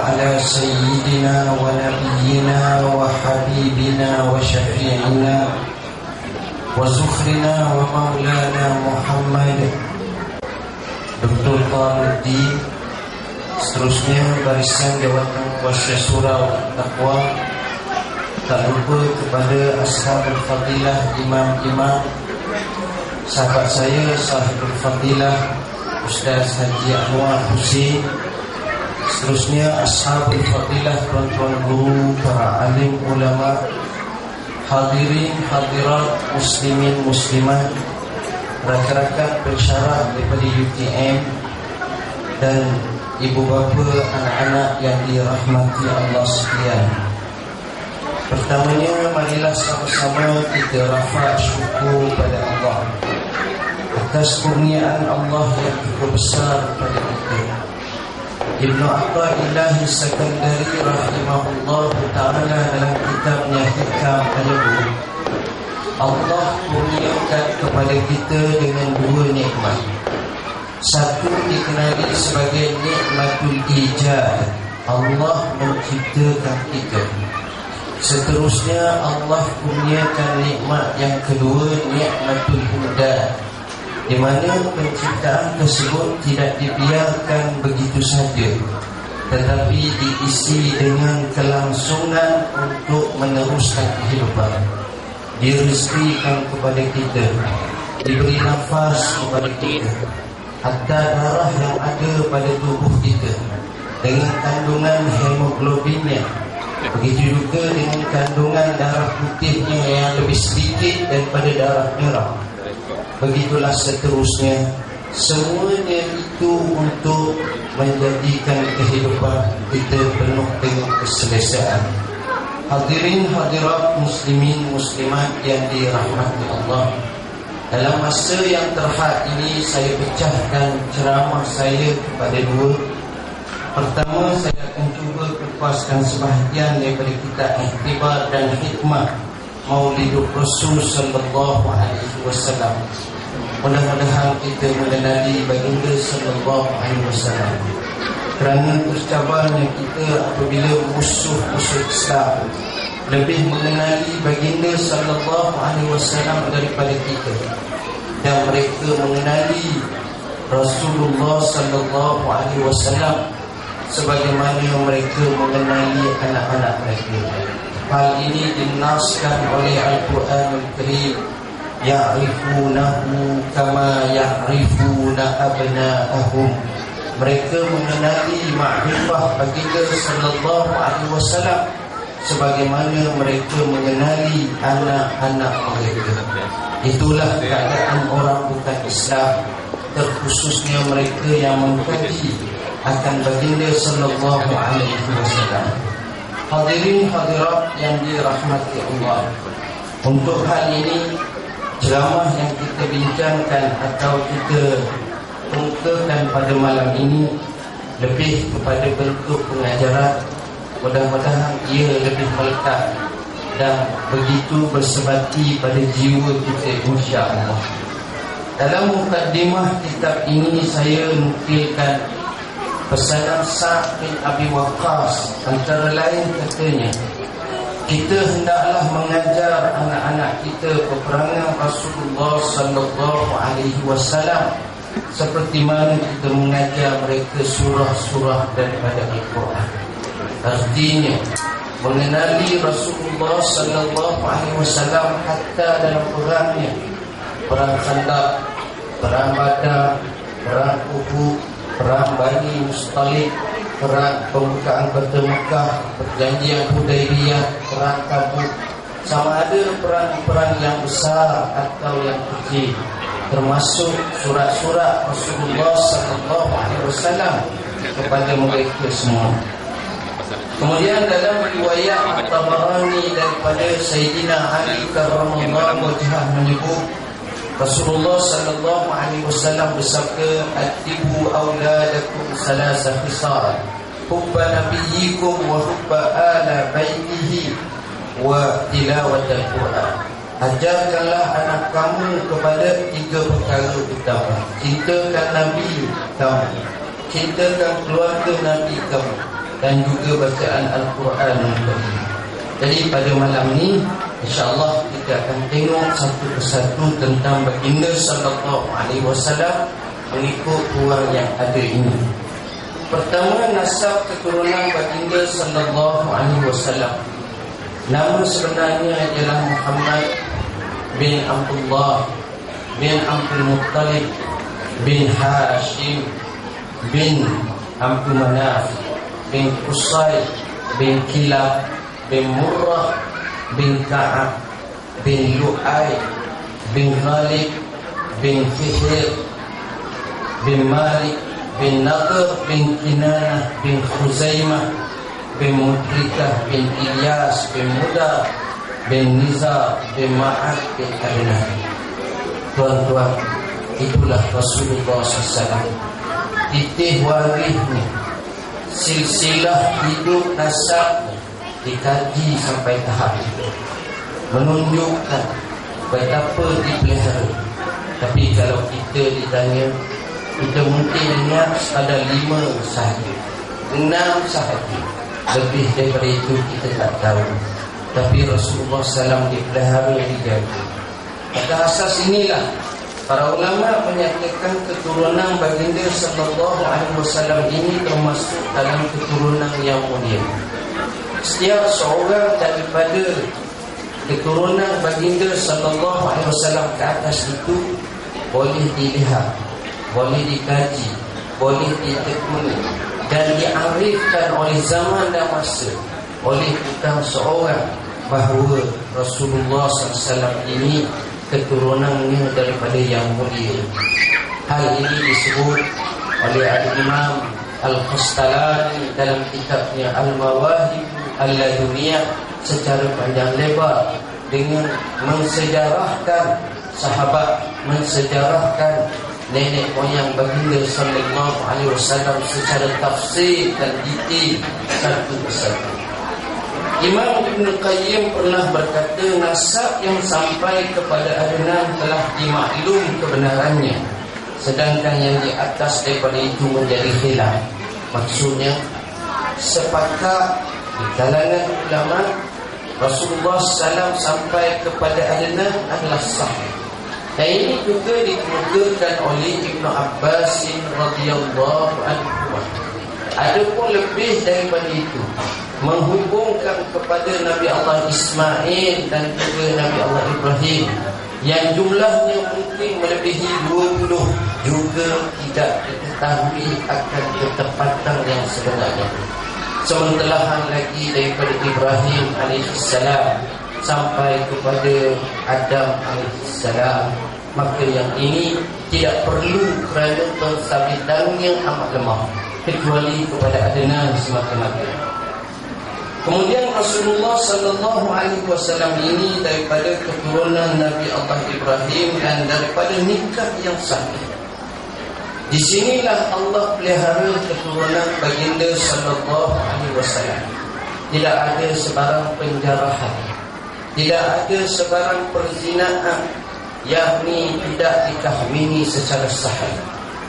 على سيدنا ونبينا وحبيبنا وشفيعنا وزخرنا ومولانا محمد Dr. Qamuddin. Seterusnya barisan jawatan kuasa surau takwa. Tak lupa kepada ashabul fadilah, imam-imam, sahabat saya sahibul fadilah Ustaz Haji Anwar Husin. Seterusnya ashabul fadilah, tuan-tuan guru, para alim ulama, hadirin hadirat, muslimin muslimat, rakan-rakan pensyarah daripada UTM, dan ibu bapa, anak-anak yang dirahmati Allah sekalian. Pertamanya, marilah sama-sama kita rafa syukur pada Allah atas kurniaan Allah yang cukup besar pada kita. Ibnu Athaillah Sakandari rahimahullah ta'ala dalam kitabnya Hikam Al-Nubur, Allah kurniakan kepada kita dengan dua nikmat. Satu dikenali sebagai nikmatul ijad, Allah menciptakan kita. Seterusnya Allah kurniakan nikmat yang kedua, nikmatul hudad, di mana penciptaan tersebut tidak dibiarkan begitu saja, tetapi diisi dengan kelangsungan untuk meneruskan kehidupan. Direzekikan kepada kita, diberi nafas kepada kita, hatta darah yang ada pada tubuh kita dengan kandungan hemoglobinnya, begitu juga dengan kandungan darah putihnya yang lebih sedikit daripada darah merah. Begitulah seterusnya. Semuanya itu untuk menjadikan kehidupan kita penuh dengan keselesaan. Hadirin hadirat, muslimin muslimat yang dirahmati Allah, dalam masa yang terhad ini saya pecahkan ceramah saya kepada dua. Pertama, saya akan cuba kupaskan sebahagian daripada kitab Ihtibar dan Hikmah Maulidur Rasul sallallahu alaihi wasallam. Mudah-mudahan kita mengenali baginda sallallahu alaihi wasallam, kerana tercabarnya kita apabila musuh-musuh Islam lebih mengenali baginda sallallahu alaihi wasallam daripada kita, dan mereka mengenali Rasulullah sallallahu alaihi wasallam sebagaimana mereka mengenali anak-anak mereka. Hal ini dinaskan oleh Al-Quran Al-Karim, ya'rifunahu kama ya'rifuna abna'ahum. Mereka mengenali ma'rifah baginda sallallahu alaihi wasallam sebagaimana mereka mengenali anak-anak mereka. Itulah keadaan orang bukan Islam, terkhususnya mereka yang mengkaji akan baginda sallallahu alaihi wasallam. Hadirin hadirat yang dirahmati Allah, untuk hal ini ceramah yang kita bincangkan atau kita mukakan pada malam ini lebih kepada bentuk pengajaran. Mudah-mudahan ia lebih melekat dan begitu bersebati pada jiwa kita, insya-Allah. Dalam mukaddimah kitab ini saya nukilkan pesanan Sa'd bin Abi Waqqas. Antara lain katanya, kita hendaklah mengajar anak-anak kita peperangan Rasulullah sallallahu alaihi wasallam seperti mana kita mengajar mereka surah-surah daripada Al-Quran. Artinya mengenali Rasulullah sallallahu alaihi wasallam hatta dalam perangnya, perang Khandaq, perang Badar, perang Uhud, perang Bani Mustalik, perang pembukaan Kota Mekah, perjanjian Hudaibiyah, perang Tabuk. Sama ada perang-perang yang besar atau yang kecil, termasuk surat-surat Rasulullah sallallahu alaihi wasallam kepada mereka semua. Kemudian dalam riwayat At-Tabarani daripada Sayyidina Ali karramallahu wajhah menyebut Rasulullah sallallahu alaihi wasallam bersabda, "Atibu auladakum salasa khisal, hubba nabiyyikum wa hubba ala baitihi wa tilawat al-Quran." Ajarkanlah anak kamu kepada tiga perkara utama: cintakan Nabi kamu, cintakan keluarga Nabi kamu, dan juga bacaan Al-Quran. Jadi pada malam ni insya-Allah kita akan tengok satu persatu tentang baginda sallallahu alaihi wasallam mengikut ruang yang ada ini. Pertama, nasab keturunan baginda sallallahu alaihi wasallam. Nama sebenarnya adalah Muhammad bin Abdullah bin Abdul Muttalib bin Hashim bin Abdul Manaf bin Qusay bin Kilab bin Murrah bin Ka'ab bin Lu'ay bin Ghalib bin Fihr bin Malik bin Nadr bin Kinanah bin Khuzaimah bin Mudrikah bin Ilyas bin Mudar bin Nizar bin Ma'ad bin Adnan. Tuan-tuan, itulah Rasulullah SAW. Titih warisnya, silsilah hidup nasabnya dikaji sampai tahap itu, menunjukkan betapa dipelihara. Tapi kalau kita ditanya, kita mungkin ingat pada 5 sahaja, 6 sahaja. Lebih daripada itu kita tak tahu. Tapi Rasulullah SAW dipelihara, dijaga. Pada asas inilah para ulama menyatakan keturunan baginda sallallahu alaihi wasallam ini termasuk dalam keturunan yang mulia. Setiap seorang daripada keturunan baginda sallallahu alaihi wasallam ke atas itu boleh dilihat, boleh dikaji, boleh ditekuni dan diarifkan oleh zaman dan masa oleh bukan seorang bahawa Rasulullah SAW ini keturunannya daripada yang mulia. Hal ini disebut oleh Al-Imam Al-Qastalani dalam kitabnya Al-Mawahib Al-Laduniyah secara panjang lebar dengan mensejarahkan sahabat, mensejarahkan nenek moyang baginda sallallahu alaihi wasallam secara tafsir dan detail satu persatu. Imam Ibn Qayyim pernah berkata, nasab yang sampai kepada Adnan telah dimaklum kebenarannya, sedangkan yang di atas daripada itu menjadi khilaf. Maksudnya, sepakat di kalangan ulama Rasulullah SAW sampai kepada Adnan adalah sah. Dan ini juga dikemukakan oleh Ibn Abbas radhiyallahu anhu. Ada pun lebih daripada itu, menghubungkan kepada Nabi Allah Ismail dan juga Nabi Allah Ibrahim yang jumlahnya mungkin melebihi 20, juga tidak diketahui akan ketepatan yang sebenarnya. Sementelahan lagi daripada Ibrahim alaihissalam sampai kepada Adam alaihissalam, maka yang ini tidak perlu kerana pensabitannya amat lemah, kecuali kepada Adnan semata-mata. Kemudian Rasulullah sallallahu alaihi wasallam ini daripada keturunan Nabi Allah Ibrahim dan daripada nikah yang sahih. Di sinilah Allah pelihara keturunan baginda sallallahu alaihi wasallam. Tidak ada sebarang penjarahan, tidak ada sebarang perzinaan, yakni tidak dikahwini secara sahih.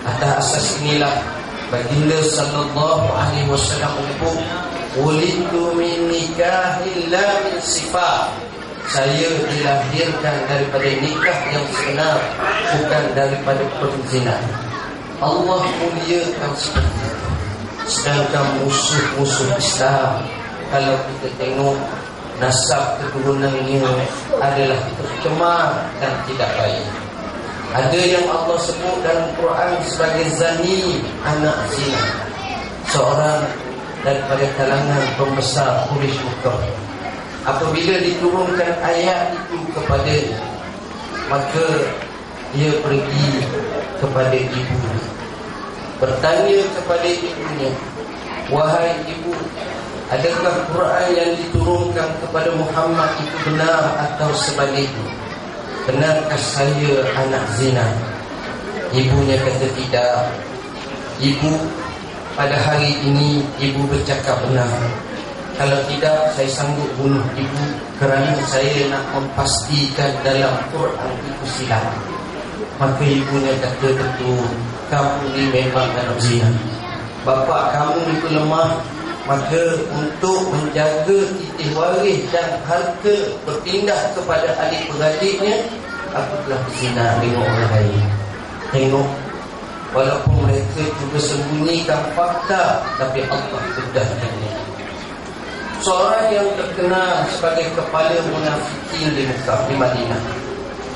Atas asas inilah baginda sallallahu alaihi wasallam menyebut, "Ulidu min nikahin la min sifat." Saya dilahirkan daripada nikah yang sebenar, bukan daripada perzinahan. Allah muliakan seperti itu. Sedangkan musuh-musuh Islam, kalau kita tengok nasab keturunannya adalah tercemar dan tidak baik. Ada yang Allah sebut dalam Quran sebagai zani, anak zina, seorang daripada kalangan pembesar Quraisy Mekah. Apabila diturunkan ayat itu kepada, maka dia pergi kepada ibu, bertanya kepada ibunya, "Wahai ibu, adakah Quran yang diturunkan kepada Muhammad itu benar atau sebaliknya? Benarkah saya anak zina?" Ibunya kata tidak. Ibu, pada hari ini ibu bercakap benar. Kalau tidak, saya sanggup bunuh ibu kerana saya nak memastikan dalam Quran itu silap. Maka ibunya kata, "Betul, kamu ni memang anak zina. Bapa kamu itu lemah, maka untuk menjaga titih waris dan harta berpindah kepada adik-beradiknya, aku telah berzina dengan orang lain. Tengok, walaupun mereka juga sembunyikan fakta, tapi Allah bedahkannya. Seorang yang terkenal sebagai kepala munafikin di Mekah, di Madinah,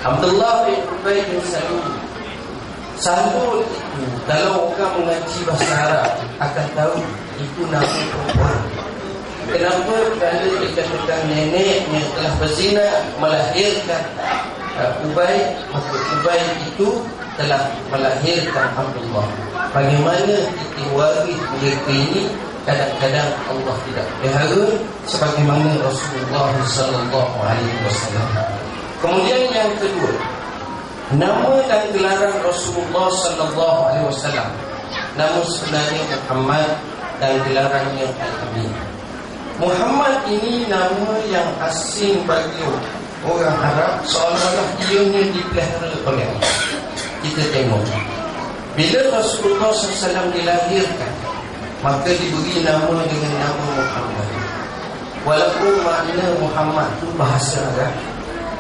Abdullah bin Ubay bin Salul. Salul itu, kalau orang mengaji bahasa Arab akan tahu itu nama perempuan. Kenapa? Kerana dikatakan neneknya telah berzina melahirkan Ubay, maka Ubay itu telah melahirkan Abdullah. Bagaimana titih waris mereka ini kadang-kadang Allah tidak pelihara, sebagaimana Rasulullah sallallahu alaihi wasallam. Kemudian yang kedua, nama dan gelaran Rasulullah sallallahu alaihi wasallam. Nama sebenarnya Muhammad dan gelarannya Al-Amin. Muhammad ini nama yang asing bagi orang Arab, seolah-olah ianya dipelihara oleh Allah. Kita tengok, bila Rasulullah SAW dilahirkan, maka diberi nama dengan nama Muhammad. Walaupun makna Muhammad itu bahasa Arab,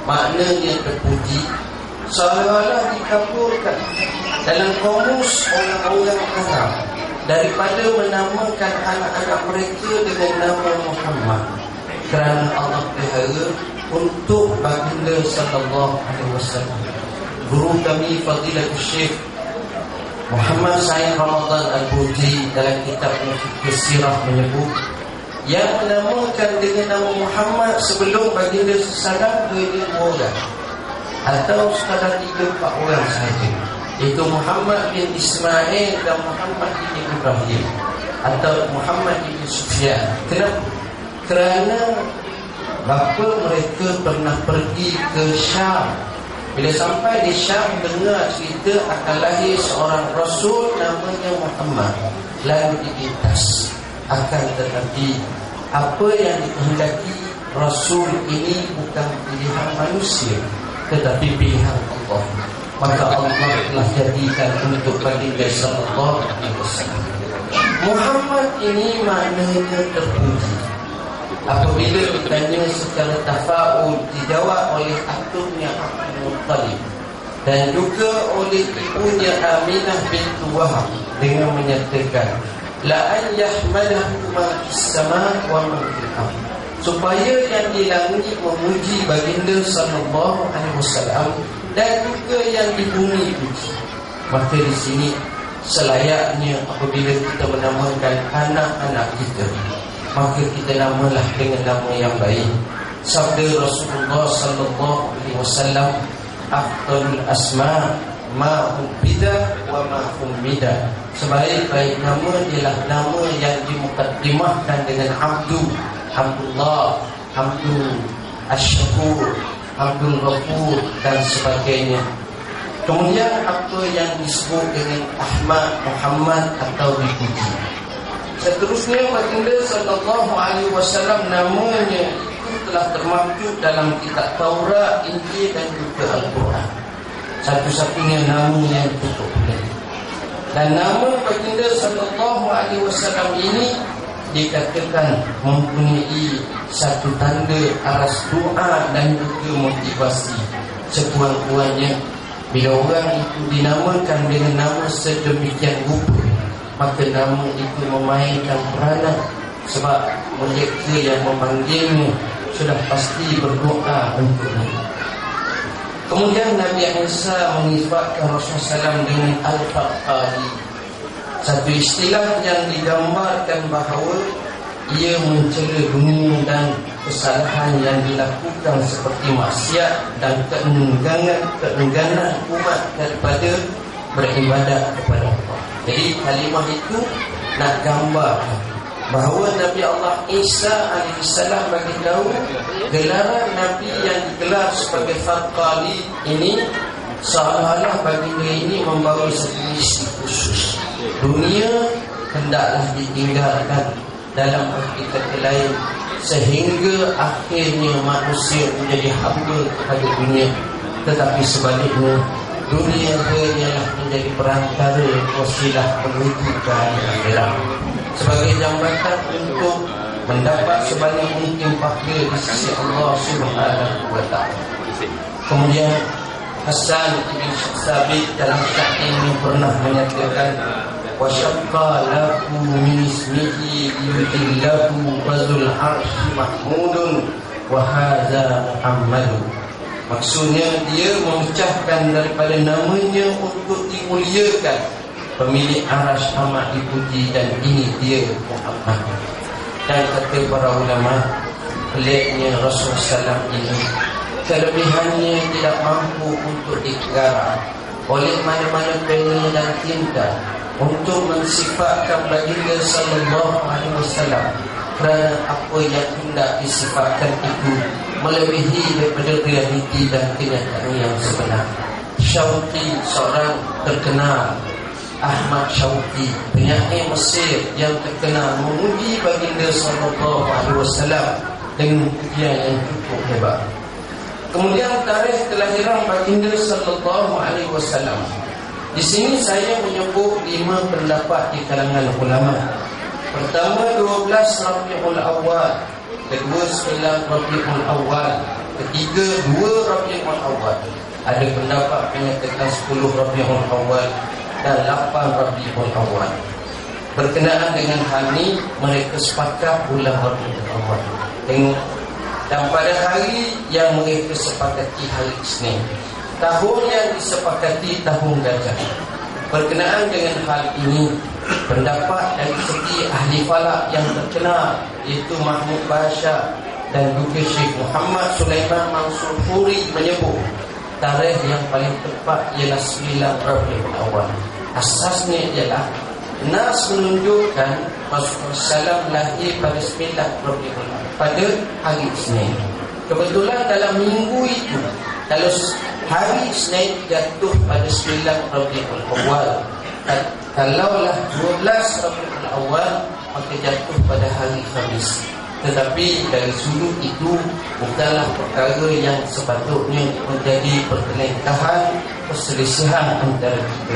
maknanya terpuji, seolah-olah dikabulkan dalam kamus orang-orang Arab daripada menamakan anak-anak mereka dengan nama Muhammad, kerana Allah pelihara untuk baginda sallallahu alaihi wasallam. Guru kami Fadilatul Syekh Muhammad Said Ramadan Al-Buti dalam kitab Fikih Sirah menyebut, yang menamakan dengan nama Muhammad sebelum baginda sallallahu alaihi wasallam 2 orang atau sekadar 3-4 orang sahaja, iaitu Muhammad bin Ismail dan Muhammad bin Ibrahim atau Muhammad bin Sufyan. Kenapa? Kerana bapa mereka pernah pergi ke Syam. Bila sampai di Syam, dengar cerita akan lahir seorang Rasul namanya Muhammad, lalu dipintas. Akan tetapi apa yang dikehendaki Rasul ini bukan pilihan manusia, tetapi pilihan Allah. Maka Allah telah jadikan untuk baginda sallallahu alaihi wasallam. Muhammad ini maknanya terpuji. Apabila ditanya secara tafa'ul, dijawab oleh aktunya Abdul Muttalib dan juga oleh ibunya Aminah bintu Wahab dengan menyatakan, la an yahmadahu ma fis sama' wa ma fil ardh, supaya yang di langit memuji baginda sallallahu alaihi wasallam dan juga yang di bumi puji. Maka di sini selayaknya apabila kita menamakan anak-anak kita, maka kita namalah dengan nama yang baik. Sabda Rasulullah sallallahu alaihi wasallam, afdalul asma ma ubida wa ma humida. Sebaik-baik nama ialah nama yang dimukaddimahkan dengan Abdu, Abdullah, Abdul Asyakur, Abdul Ghafur dan sebagainya. Kemudian apa yang disebut dengan Ahmad, Muhammad atau dipuji. Seterusnya baginda sallallahu alaihi wasallam namanya itu telah termaktub dalam kitab Taurat, Injil dan juga Al-Quran. Satu-satunya nama yang cukup. Dan nama baginda sallallahu alaihi wasallam ini dikatakan mempunyai satu tanda aras doa dan juga motivasi. Sekurang-kurangnya bila orang itu dinamakan dengan nama sedemikian rupa, maka nama itu memainkan peranan, sebab mereka yang memanggilnya sudah pasti berdoa untuknya. Kemudian Nabi Isa mengisbatkan Rasulullah SAW dengan Al-Faqadi, satu istilah yang digambarkan bahawa ia mencela dunia dan kesalahan yang dilakukan seperti maksiat dan keengganan umat daripada beribadat kepada Allah. Jadi kalimah itu nak gambar bahawa Nabi Allah Isa alaihissalam bagi tahu gelaran Nabi yang digelar sebagai Faqali ini seolah-olah baginda ini membawa satu misi khusus. Dunia hendaklah ditinggalkan dalam hakikat lain sehingga akhirnya manusia menjadi hamba kepada dunia, tetapi sebaliknya dunia hanyalah menjadi perantara wasilah menuju ke akhirat. sebagai jambatan untuk mendapat sebanyak mungkin pahala di sisi Allah Subhanahu wa taala. Kemudian Hasan bin Sabit dalam syair ini pernah menyatakan, wa syaqqa lahu min ismihi yudillahu bazul arsy mahmudun wa hadza Muhammadun. Maksudnya dia memecahkan daripada namanya untuk dimuliakan, pemilik arasy amat dipuji, dan ini dia Muhammad. Dan kata para ulama, peliknya Rasulullah SAW ini kelebihannya tidak mampu untuk digarap oleh mana-mana pena dan tinta untuk mensifatkan baginda sallallahu alaihi wasallam, kerana apa yang hendak disifatkan itu melebihi daripada realiti dan kenyataan yang sebenar. Syauqi, seorang terkenal, Ahmad Syauqi, penyair Mesir yang terkenal, memuji baginda sallallahu alaihi wasallam dengan pujian yang cukup hebat. Kemudian tarikh kelahiran baginda sallallahu alaihi wasallam. Di sini saya menyebut 5 pendapat di kalangan ulama. Pertama 12 Rabiul Awal, kedua 9 Rabiul Awal, ketiga 2 Rabiul Awal. Ada pendapat menyatakan 10 Rabiul Awal dan 8 Rabiul Awal. Berkenaan dengan hal ini, mereka sepakat bulan Rabiul Awal. Tengok, dan pada hari yang mereka sepakati hari Isnin, tahun yang disepakati tahun gajah. Berkenaan dengan hal ini, pendapat dari segi ahli falak yang terkenal, iaitu Mahmud Bashar dan juga Syekh Muhammad Sulaiman Mansur Furi, menyebut tarikh yang paling tepat ialah 9 Rabiul Awal. Asasnya ialah nas menunjukkan Rasulullah SAW lahir pada 9 Rabiul Awal, pada hari Isnin. Kebetulan dalam minggu itu, kalau hari Isnin jatuh pada 9 Rabiul Awal, kalaulah 12 Rabiul Awal, maka jatuh pada hari Khamis. Tetapi dari sudut itu bukanlah perkara yang sepatutnya menjadi pertelengkahan, perselisihan antara kita.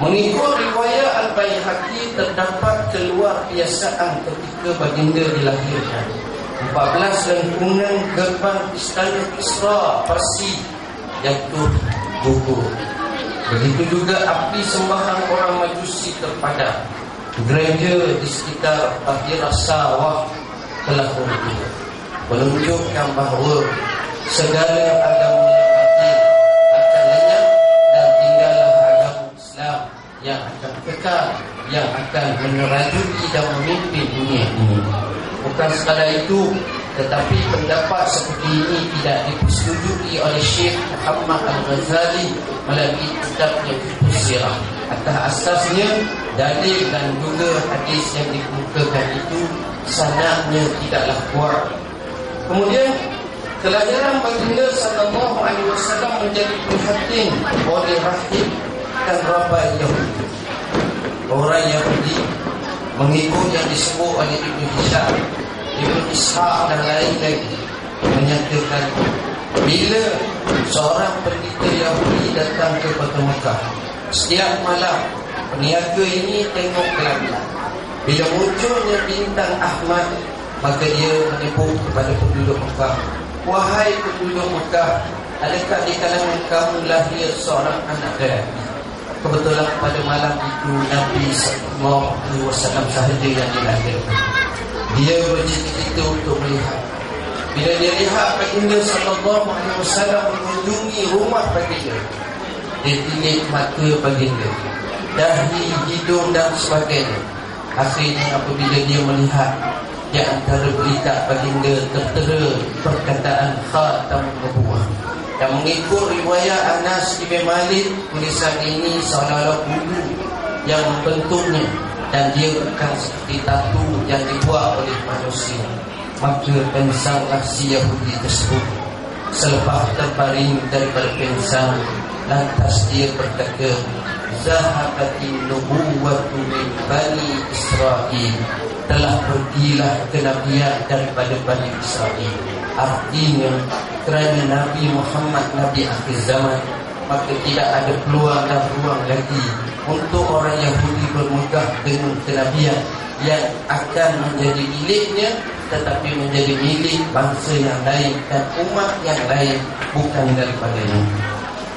Mengikut riwayat Al-Baihaqi, terdapat keluar biasaan ketika baginda dilahirkan. 14 lengkungan gerbang istana Kisra Parsi jatuh gugur. Begitu juga api sembahan orang Majusi terpadam. Gereja di sekitar Tahirah Sawah telah runtuh, menunjukkan bahawa segala agama yang batil akan lenyap dan tinggallah agama Islam yang akan kekal, yang akan menerajuki dan memimpin dunia ini. Bukan sekadar itu, tetapi pendapat seperti ini tidak dipersetujui oleh Syekh Muhammad Al-Ghazali melalui kitabnya Fiqh Sirah. Atas asasnya, dalil dan juga hadis yang dikemukakan itu sanadnya tidaklah kuat. Kemudian kelahiran baginda sallallahu alaihi wasallam menjadi prihatin oleh rahib dan rabai Yahudi. Orang Yahudi mengikut yang disebut oleh Ibn Hisham, Ibn Ishaq dan lain lagi menyatakan, bila seorang pendeta Yahudi datang ke kota Mekah, setiap malam peniaga ini tengok ke langit. Bila munculnya bintang Ahmad, maka dia menyebut kepada penduduk Mekah, wahai penduduk Mekah, adakah di kalangan kamu lahir seorang anak lelaki? Kebetulan pada malam itu Nabi SAW sahaja yang dilahirkan. Dia bercita-cita untuk melihat. Bila dia lihat baginda sallallahu alaihi wasallam mengunjungi rumah baginda, dia tilik mata baginda, dahi, hidung dan sebagainya. Akhirnya apabila dia melihat di antara berita baginda tertera perkataan Khatamun Nubuwah. Dan mengikut riwayat Anas bin Malik, tulisan ini seolah-olah bulu yang membentuknya, dan dia bukan seperti tatu yang dibuat oleh manusia. Maka pensanglah si Yahudi tersebut. Selepas terbaring daripada pensang, lantas dia berkata, Zahabatin nubuwatu min Bani Israel, telah pergilah kenabian daripada Bani Israel. Artinya, kerana Nabi Muhammad Nabi akhir zaman, maka tidak ada peluang dan ruang lagi untuk orang Yahudi bermegah dengan kenabian yang akan menjadi miliknya, tetapi menjadi milik bangsa yang lain dan umat yang lain, bukan daripadanya.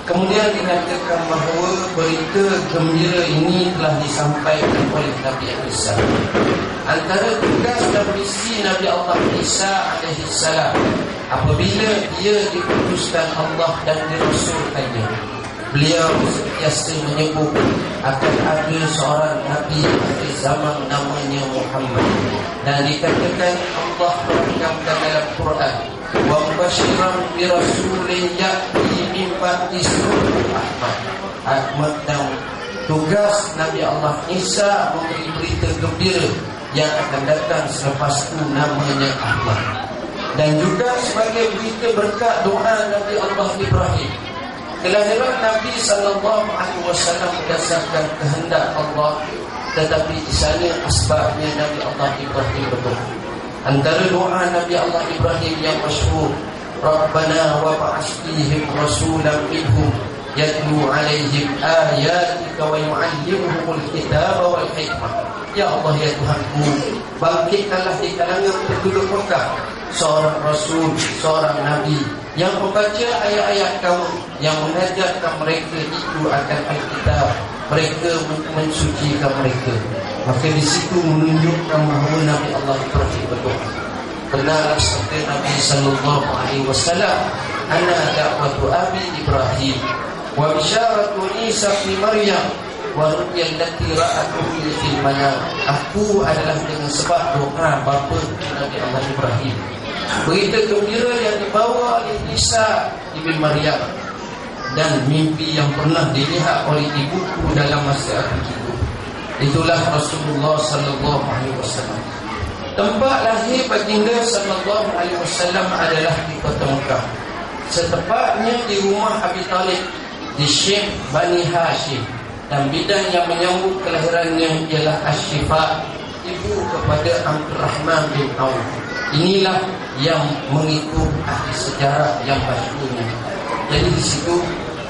Kemudian dikatakan bahawa berita gembira ini telah disampaikan oleh Nabi Isa. Antara tugas dan misi Nabi Allah Isa alaihissalam apabila dia diputuskan Allah dan dirasulkannya, beliau sentiasa menyebut akan ada seorang Nabi pada zaman namanya Muhammad. Dan dikatakan Allah menekankan dalam Quran, wa mubasyiran bi rasulin ya'ti min ba'di ismihi Ahmad. Dan tugas Nabi Allah Isa memberi berita gembira yang akan datang selepas itu namanya Ahmad. Dan juga sebagai berita berkat doa Nabi Allah Ibrahim. Kelahiran Nabi SAW berdasarkan kehendak Allah, tetapi di sana asbabnya Nabi Allah Ibrahim berdoa. Antara doa Nabi Allah Ibrahim yang masyhur, Rabbana wa ba'ath fihim rasulan minhum yatlu 'alaihim ayatika wa yu'allimuhumul kitaba wal hikmah. Ya Allah, ya Tuhanku, bangkitkanlah di kalangan penduduk Mekah seorang rasul, seorang nabi yang membaca ayat-ayat kamu, yang mengajarkan mereka itu akan Alkitab, mereka mensucikan mereka. Maka di situ menunjukkan bahawa Nabi Allah Ibrahim berdoa. Benar sabda Nabi sallallahu alaihi wasallam, ana da'watu abi Ibrahim wa bisyaratu Isa fi Maryam wa ru'ya allati ra'atu fil manam. Aku adalah dengan sebab doa bapa Nabi Allah Ibrahim, berita gembira yang dibawa oleh Isa ibn Maryam, dan mimpi yang pernah dilihat oleh ibuku dalam masa aku hidup. Itulah Rasulullah sallallahu alaihi wasallam. Tempat lahir baginda sallallahu alaihi wasallam adalah di kota Mekah, setepatnya di rumah Abi Talib di Syekh Bani Hashim, dan bidan yang menyambut kelahirannya ialah Asy-Syifa, ibu kepada Abdurrahman bin Auf. Inilah yang mengikut ahli sejarah yang masyhurnya. Jadi di situ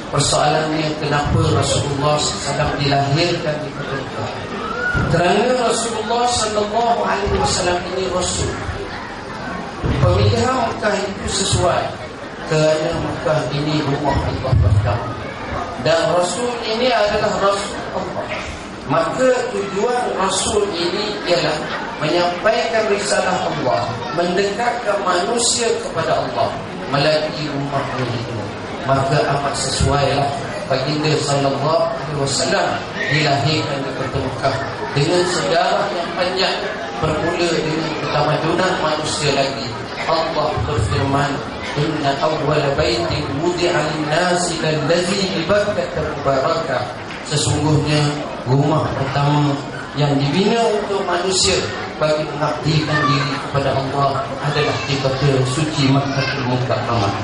persoalannya, kenapa Rasulullah SAW dilahirkan di kota Mekah? Kerana Rasulullah SAW ini Rasul. Pemilihan Mekah itu sesuai, kerana Mekah ini rumah Allah pertama, dan Rasul ini adalah Rasul Allah. Maka tujuan Rasul ini ialah menyampaikan risalah Allah, mendekatkan manusia kepada Allah melalui rumah itu. Maka amat sesuailah baginda sallallahu alaihi wasallam dilahirkan di kota Mekah dengan sejarah yang panjang, bermula dengan ketamadunan manusia lagi. Allah berfirman, inna awwala baitin wudi'a lin-nasi allazi bi Bakkah mubarakah. Sesungguhnya rumah pertama yang dibina untuk manusia bagi mengabdikan diri kepada Allah adalah di kota suci Makkahul Mukarramah.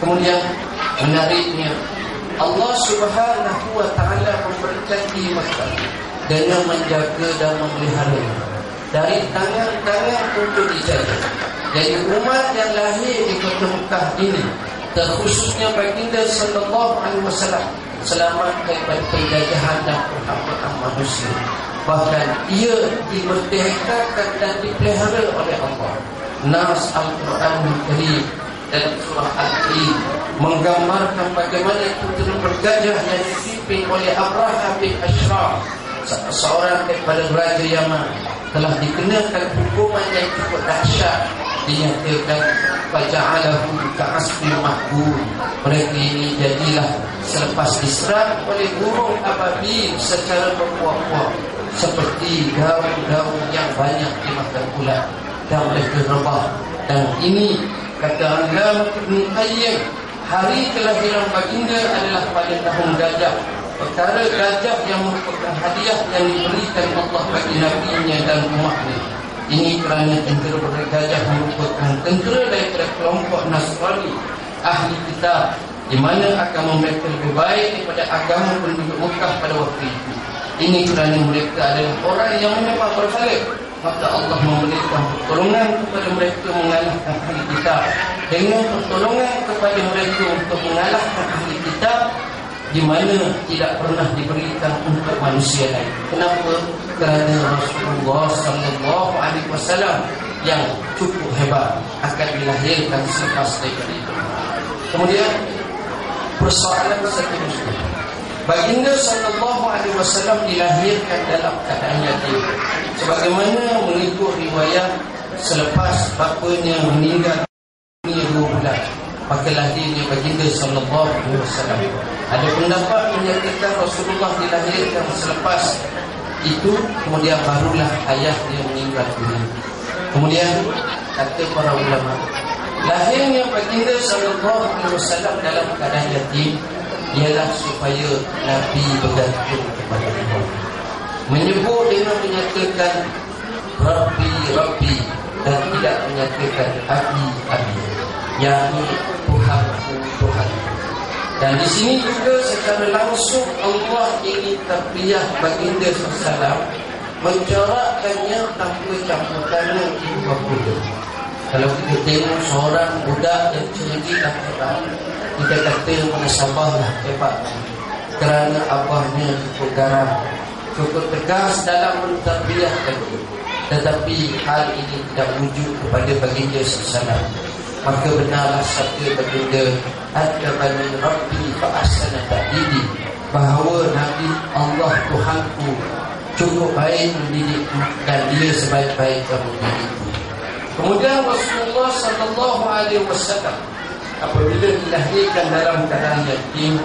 Kemudian menariknya, Allah Subhanahu wa taala memberkati Makkah dengan menjaga dan memelihara dari tangan-tangan untuk dijajah. Jadi umat yang lahir di kota Mekah ini, terkhususnya baginda sallallahu alaihi wasallam, selamat daripada penjajahan dan perhambaan manusia. Bahkan ia dimerdekakan dan dipelihara oleh Allah. Nas Al-Quranul Karim dalam surah Al-Qiyam menggambarkan bagaimana putera bergajah yang dipimpin oleh Abraham bin Ashraf, seorang daripada Raja Yaman, telah dikenakan hukuman yang cukup dahsyat. Dinyatakan faja'alahu ka'asfin ma'kul. Mereka ini jadilah selepas diserang oleh burung ababil secara berkuah-kuah, seperti daun-daun yang banyak dimakan ulat, dan mereka rebah. Dan ini kata Allāmah Ibn Qayyim, hari kelahiran baginda adalah pada tahun gajah, perkara gajah yang merupakan hadiah yang diberikan Allah bagi nabinya dan umatnya. Ini kerana tentera bergajah merupakan tentera daripada kelompok Nasrani ahli kitab, di mana agama mereka lebih baik daripada agama penduduk Mekah pada waktu itu. Ini kerana mereka adalah orang yang menyembah berhala, maka Allah memberikan pertolongan kepada mereka mengalahkan ahli kitab, dengan pertolongan kepada mereka untuk mengalahkan ahli kitab di mana tidak pernah diberikan untuk manusia lain. Kenapa? kerana Rasulullah sallallahu alaihi wasallam yang cukup hebat akan dilahirkan selepas daripada itu. Kemudian persoalan seterusnya, baginda sallallahu alaihi wasallam dilahirkan dalam keadaan yatim, sebagaimana mengikut riwayat selepas bapanya meninggal dunia 2 bulan maka lahirnya baginda sallallahu alaihi wasallam. Ada pendapat menyatakan Rasulullah dilahirkan selepas itu, kemudian barulah ayahnya meninggal dunia. Kemudian kata para ulama, lahirnya baginda sallallahu alaihi wasallam dalam keadaan yatim ialah supaya Nabi bergantung kepada Allah, menyebut dengan menyatakan Rabbi Rabbi dan tidak menyatakan Abi Abi, yakni Tuhanku Tuhanku. Dan di sini juga secara langsung Allah ingin tarbiyah baginda sallallahu mencorakkannya tanpa campur tangan ibu bapa. Kalau kita tengok seorang budak yang cerdik dan hebat, kita kata munasabahlah hebat kerana abahnya cukup garang, cukup tegas dalam mentarbiyahkan dia. Tetapi hal ini tidak wujud kepada baginda sallallahu. Maka benarlah sabda baginda Adabani Rabbi fa'asana ta'didi, bahawa Nabi Allah Tuhanku cukup baik mendidik dan dia sebaik-baik mendidikku. Kemudian Rasulullah sallallahu alaihi wasallam apabila dilahirkan dalam keadaan yatim,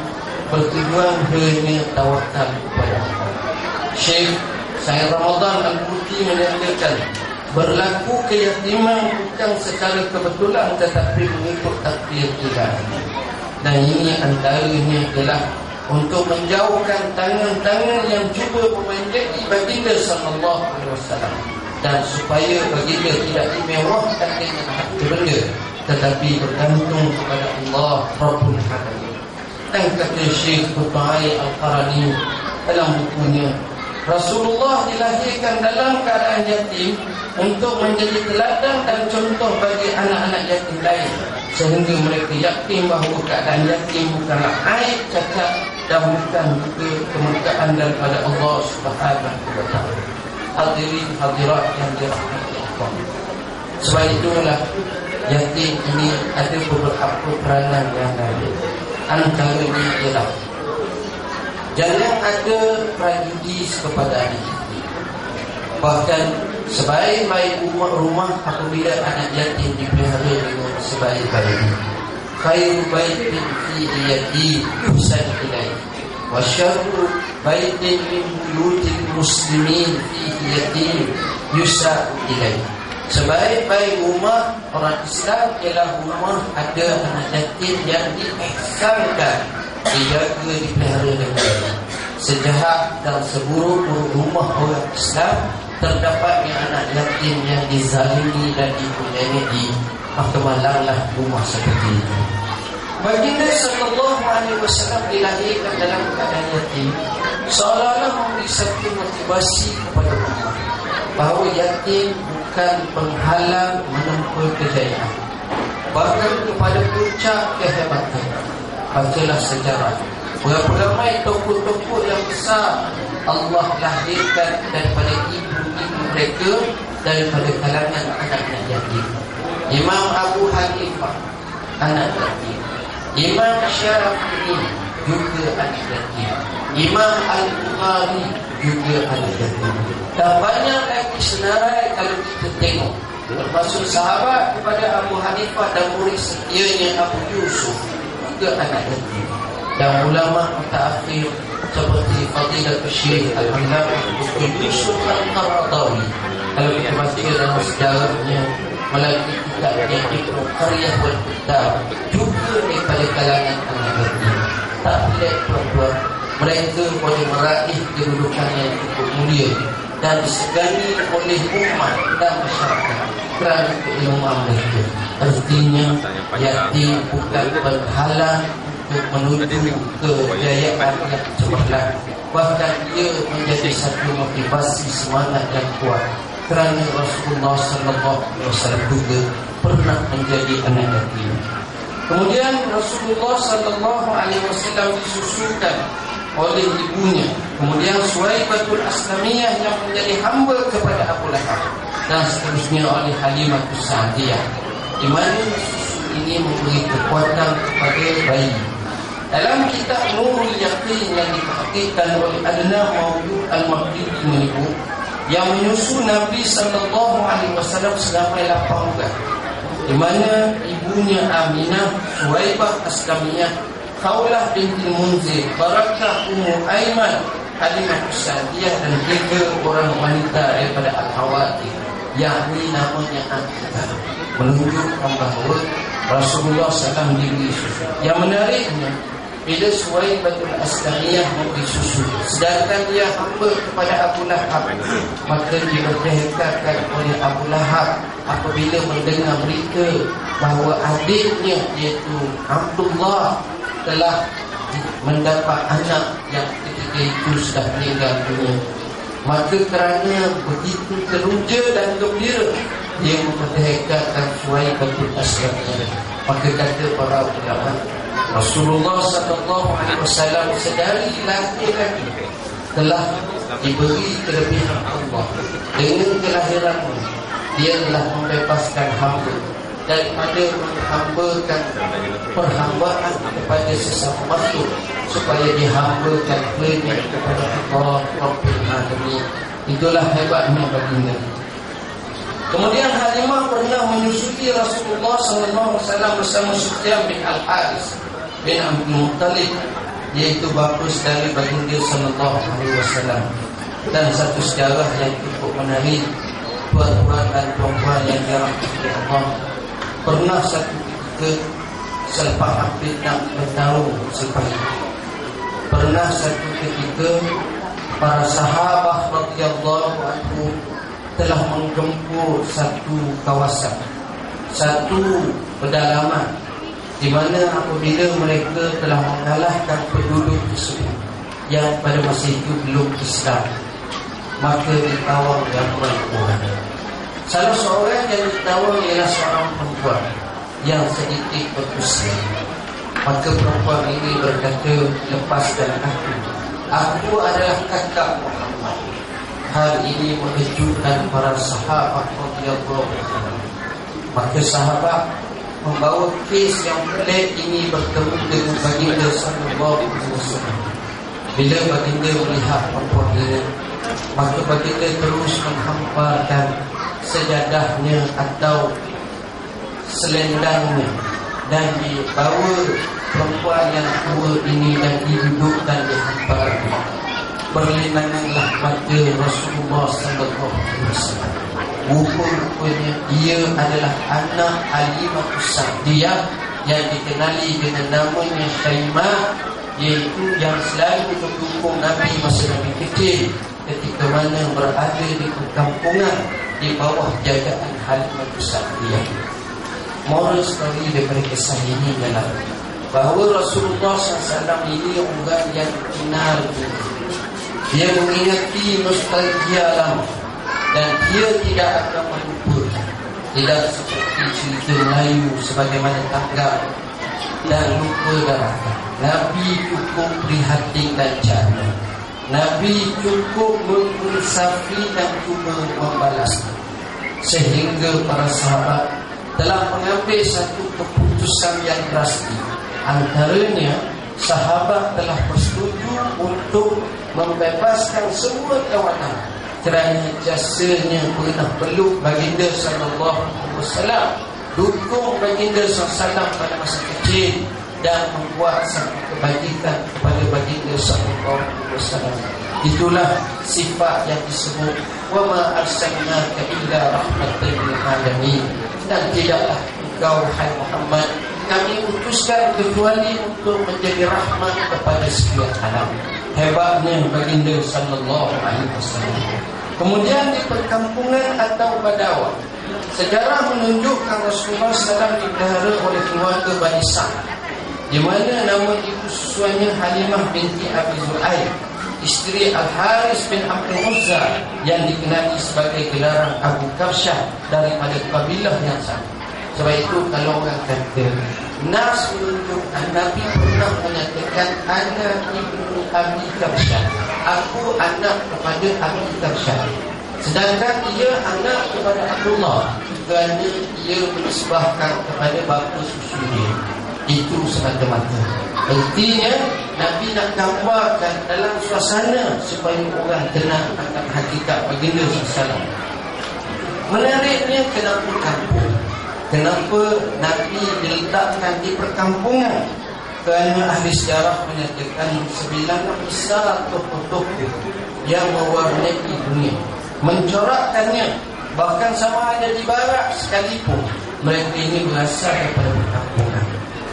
bertujuan hanya tawakal kepada Allah. Syekh Sayyid Ramadan Al-Quti menyatakan, berlaku keyatiman bukan secara kebetulan tetapi mengikut takdir ilahi. Dan ini antaranya adalah untuk menjauhkan tangan-tangan yang cuba memenjaki baginda sallallahu alaihi wasallam, dan supaya baginda tidak dimewahkan dengan harta benda tetapi bergantung kepada Allah Rabbul Alamin. Dan kata Syekh Qutbani Al-Qarani dalam bukunya, Rasulullah dilahirkan dalam keadaan yatim untuk menjadi teladan dan contoh bagi anak-anak yatim lain, sehingga mereka yakin bahawa keadaan yatim bukanlah aib, cacat dan bukan juga kemurkaan daripada Allah Subhanahu wa taala. Hadirin hadirat yang dirahmati Allah, sebab itulah yatim ini ada beberapa peranan yang lain. Antaranya ialah jangan ada prejudis kepada anak yatim. Bahkan sebaik-baik rumah apabila anak yatim dipelihara dengan sebaik-baiknya. Khairu baitin fi yatim yuhsan ilaih, wa syarru baitin min buyutil muslimin fi yatim yuhsan ilaih. Sebaik-baik rumah orang Islam ialah rumah ada anak yatim yang diihsankan, dijaga, dipelihara dengan baik. Sejahat dan seburuk-buruk rumah orang Islam terdapatnya anak yatim yang dizalimi dan dipunyai, maka malanglah rumah seperti ini. Baginda sallallahu alaihi wasallam dilahirkan dalam keadaan yatim, seolah-olah memberi satu motivasi kepada umat bahawa yatim bukan penghalang menempuh kejayaan, bahkan kepada puncak kehebatan. Bacalah sejarah, berapa ramai tokoh-tokoh yang besar Allah lahirkan daripada ibu-ibu mereka, daripada kalangan anak-anak yatim. Imam Abu Hanifah anak yatim, Imam Syafi'i juga anak yatim, Imam Al-Bukhari juga anak yatim, dan banyak lagi senarai kalau kita tengok, termasuk sahabat kepada Abu Hanifah dan murid setianya Abu Yusuf juga anak yatim. Dan ulama mutaakhir seperti Fadilatul Syekh Al-Allamah Dr. Yusuf Al-Qaradawi, kalau kita baca dalam sejarahnya melalui kitabnya Ibnu Qaryah wal Kitab, juga daripada kalangan anak yatim. Tak pilih perempuan, mereka boleh meraih kedudukan yang cukup mulia dan disegani oleh umat dan masyarakat kerana keilmuan mereka. Artinya yatim bukan penghalang untuk menuju kejayaan yang cemerlang, bahkan ia menjadi satu motivasi semangat yang kuat, kerana Rasulullah sallallahu alaihi wasallam juga pernah menjadi anak yatim. Kemudian Rasulullah sallallahu alaihi wasallam disusukan oleh ibunya. Kemudian Suwaibatul Aslamiyah yang menjadi hamba kepada Abu Lahab, dan seterusnya oleh Halimatus Sa'diyah, di mana susu ini memberi kekuatan kepada bayi. Dalam kitab Nurul Yaqin yang dihakikkan oleh Adnan Maulud Al-Maghribi menyebut yang menyusu Nabi SAW selama 8 bulan, di mana ibunya Aminah, Suwaibah Aslamiyah, Khawlah binti Munzir, Barakah Ummu Aiman, Halimatus Sa'diyah, dan 3 orang wanita daripada Al-Hawatir, yakni namanya Atikah, menunjukkan bahawa Rasulullah SAW diberi susu. Yang menariknya, bila Suwaibatul Aslamiyah memberi susu, sedangkan dia hamba kepada Abu Lahab, maka dimerdekakan oleh Abu Lahab apabila mendengar berita bahawa adiknya iaitu Abdullah telah mendapat anak yang ketika itu sudah meninggal dunia. Maka kerana begitu teruja dan gembira, dia memerdekakan Suwaibatul Aslamiyah. Maka kata para ulama, Rasulullah SAW sedari laki-laki telah diberi kelebihan Allah. Dengan kelahirannya, dia telah membebaskan hamba daripada menghambakan perhambaan kepada sesama makhluk, supaya dihambakan hanya kepada Allah Rabbil Alamin. Itulah hebatnya baginda. Kemudian Halimah pernah menyusui Rasulullah SAW bersama Sufyan bin Al-Haris bin Abdul Muttalib, iaitu bapa saudara baginda SAW. Dan satu sejarah yang cukup menarik, perbuatan perempuan yang dirahmati Allah. Pernah satu ketika selepas hampir 6 tahun selepas itu, pernah satu ketika para sahabat radhiyallahu anhum telah menggempur satu kawasan, satu pedalaman, di mana apabila mereka telah mengalahkan penduduk tersebut yang pada masa itu belum Islam, maka ditawar yang perempuan. Salah seorang yang ditawar ialah seorang perempuan yang sedikit berusia. Maka perempuan ini berkata, lepaskan aku adalah kakak Muhammad. Hal ini mengejutkan para sahabat radhiyallahu anhum. Maka sahabat membawa kes yang pelik ini bertemu dengan baginda sallallahu alaihi wasallam. Bila baginda melihat perempuan ini, maka baginda terus menghamparkan sejadahnya atau selendangnya dan dibawa perempuan yang tua ini dan didudukkan di hamparannya. Berlinanganlah pada Rasulullah sallallahu alaihi wasallam. Rupa-rupanya dia adalah anak Halimatus Sa'diyah yang dikenali dengan namanya Syaimah, iaitu yang selalu mendukung Nabi masa Nabi kecil ketika mana berada di perkampungan di bawah jagaan Halimatus Sa'diyah. Moral story daripada kisah ini adalah bahawa Rasulullah SAW ini orang yang kenal dia mengingati nostalgia lama, dan dia tidak akan melupa. Tidak seperti cerita Melayu sebagaimana tanggap dan lupa darahkan. Nabi cukup prihatin dan jana. Nabi cukup menginsafi dan cuba membalasnya. Sehingga para sahabat telah mengambil satu keputusan yang drastis. Antaranya, sahabat telah bersetuju untuk membebaskan semua tawanan kerana jasanya pernah peluk baginda sallallahu alaihi wasallam, dukung baginda sallallahu pada masa kecil, dan membuat satu kebajikan kepada baginda sallallahu alaihi wasallam. Itulah sifat yang disebut wa ma arsalnaka illa rahmatan lil alamin, dan tidaklah engkau hai Muhammad kami utuskan kecuali untuk menjadi rahmat kepada sekalian alam. Hebatnya baginda sallallahu alaihi wasallam. Kemudian di perkampungan atau Badawa, sejarah menunjukkan Rasulullah SAW dipelihara oleh keluarga Bani Sa'd, di mana nama ibu susuannya Halimah binti Abi Zu'aib, isteri Al-Haris bin Abdul Uzza, yang dikenali sebagai gelaran Abu Kabsyah daripada kabilah yang sama. Sebab itu kalau orang kata Nas menunjukkan Nabi pernah menyatakan ana ibnu Abi Kabsyah, aku anak kepada Abi Kabsyah. Sedangkan ia anak kepada Abdullah, kerana ia menisbahkan kepada bapa susu dia. Itu semata-mata. Artinya Nabi nak gambarkan dalam suasana supaya orang kenal akan hakikat baginda SAW. Menariknya, kenapa kampung? Kenapa Nabi diletakkan di perkampungan? Kerana ahli sejarah menyatakan 9 besar tokoh-tokoh yang mewarnai dunia, mencorakkannya, bahkan sama ada di barat sekalipun, mereka ini berasal daripada perkampungan.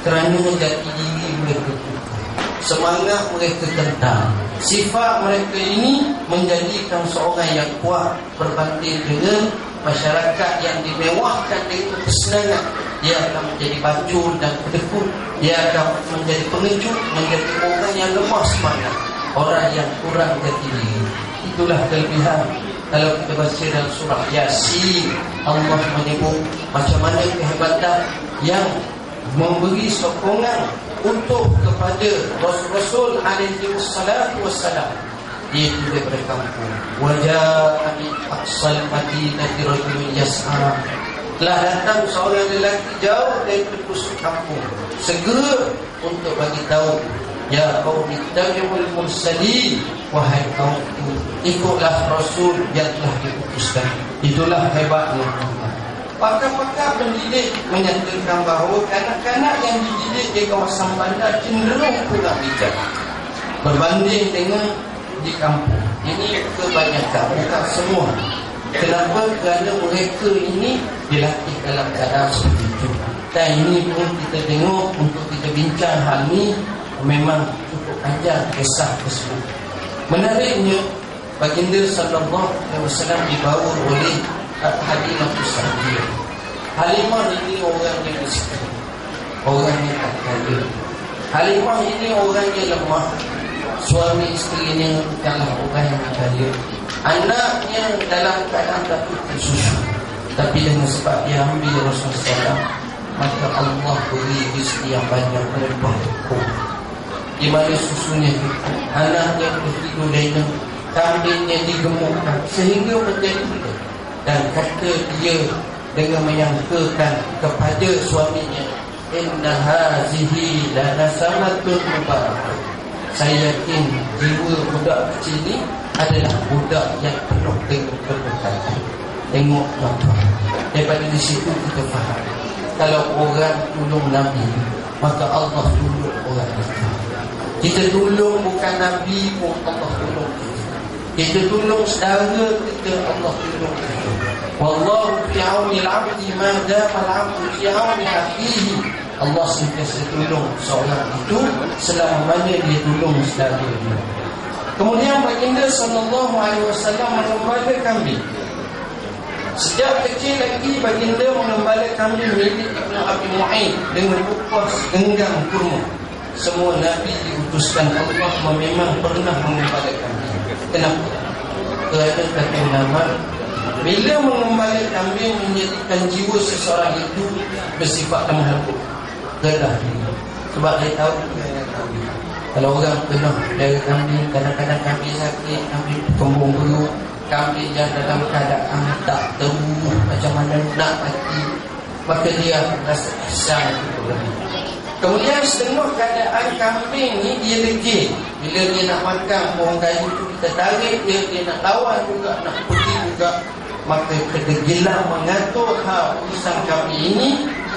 Kerana jati diri mereka kukuh, semangat mereka kental, sifat mereka ini menjadikan seorang yang kuat berbanding dengan masyarakat yang dimewahkan dengan kesenangan. Dia akan menjadi bacul dan kedekut, dia akan menjadi pengecut, menjadi orang yang lemah semangat, orang yang kurang jati diri. Itulah kelebihan. Kalau kita baca dalam surah Yasin, Allah menyebut macam mana kehebatan yang memberi sokongan untuk kepada Rasul alaihi wassalatu wassalam. Dia juga daripada kampung. Wajah min aqsal madinati rajulun yas'a. Telah datang seorang lelaki jauh dari pelosok kampung, segera untuk bagi tahu, ya qaum ittabi'ul mursalin, wahai kaumku, ikutlah Rasul yang telah diutuskan. Itulah hebatnya. Pakar-pakar pendidik menyatakan bahawa kanak-kanak yang dididik di kawasan bandar cenderung kurang bijak berbanding dengan di kampung. Ini kebanyakan, bukan semua. Kenapa? Kerana mereka ini dilatih dalam keadaan seperti itu. Dan ini pun kita tengok, untuk kita bincang hal ini memang cukup panjang kisah tersebut. Menariknya, baginda sallallahu alaihi wasallam dibawa oleh Halimah Sa'diyah. Halimah ini orang yang miskin, orang yang tak kaya. Halimah ini orang yang lemah. Suami isterinya adalah orang yang kaya. Anaknya dalam keadaan takut susu, tapi dengan sebab dia ambil Rasulullah SAW, maka Allah beri rezeki yang banyak berlimpah cukup. Di mana susunya cukup, anaknya bertidur dengan, kambingnya digemukkan sehingga menjadi muda. Dan kata dia dengan menyangkakan kepada suaminya, inna hazihi lanasamatun mubarakah. Saya yakin jiwa budak kecil ini adalah budak yang penuh dengan keberkatan. Tengok tuan-tuan, daripada di situ kita faham, kalau orang tolong Nabi, maka Allah tolong orang kita. Kita tolong bukan Nabi pun Allah tolong kita. Kita tolong saudara kita, Allah tolong kita. Wallahu fi auni al-'abdi ma dama al-'abdu fi auni akhihi. Allah sentiasa tolong seorang itu selama mana dia tolong saudara dia. Kemudian baginda sallallahu alaihi wasallam mengembala kambing. Sejak kecil lagi baginda mengembala kambing milik Ibnu Abi Mu'ayyid dengan upah genggam kurma. Semua Nabi diutuskan Allah memang pernah mengembala kambing. Kenapa? Kerana kata ulama, bila mengembala kambing menjadikan jiwa seseorang itu bersifat lemah lembut, rendah diri. Sebab dia tahu kalau orang kena dari kambing, kadang-kadang kambing sakit, kambing kembung beruk, kambing yang dalam keadaan tak tahu macam mana nak mati, maka dia rasa ihsan itu lebih. Kemudian setengah keadaan kambing ni dia degil. Bila dia nak makan, pohon kayu tu kita tarik dia nak lawan juga, nak pergi juga. Maka kedegilan mengatur hal urusan kambing ini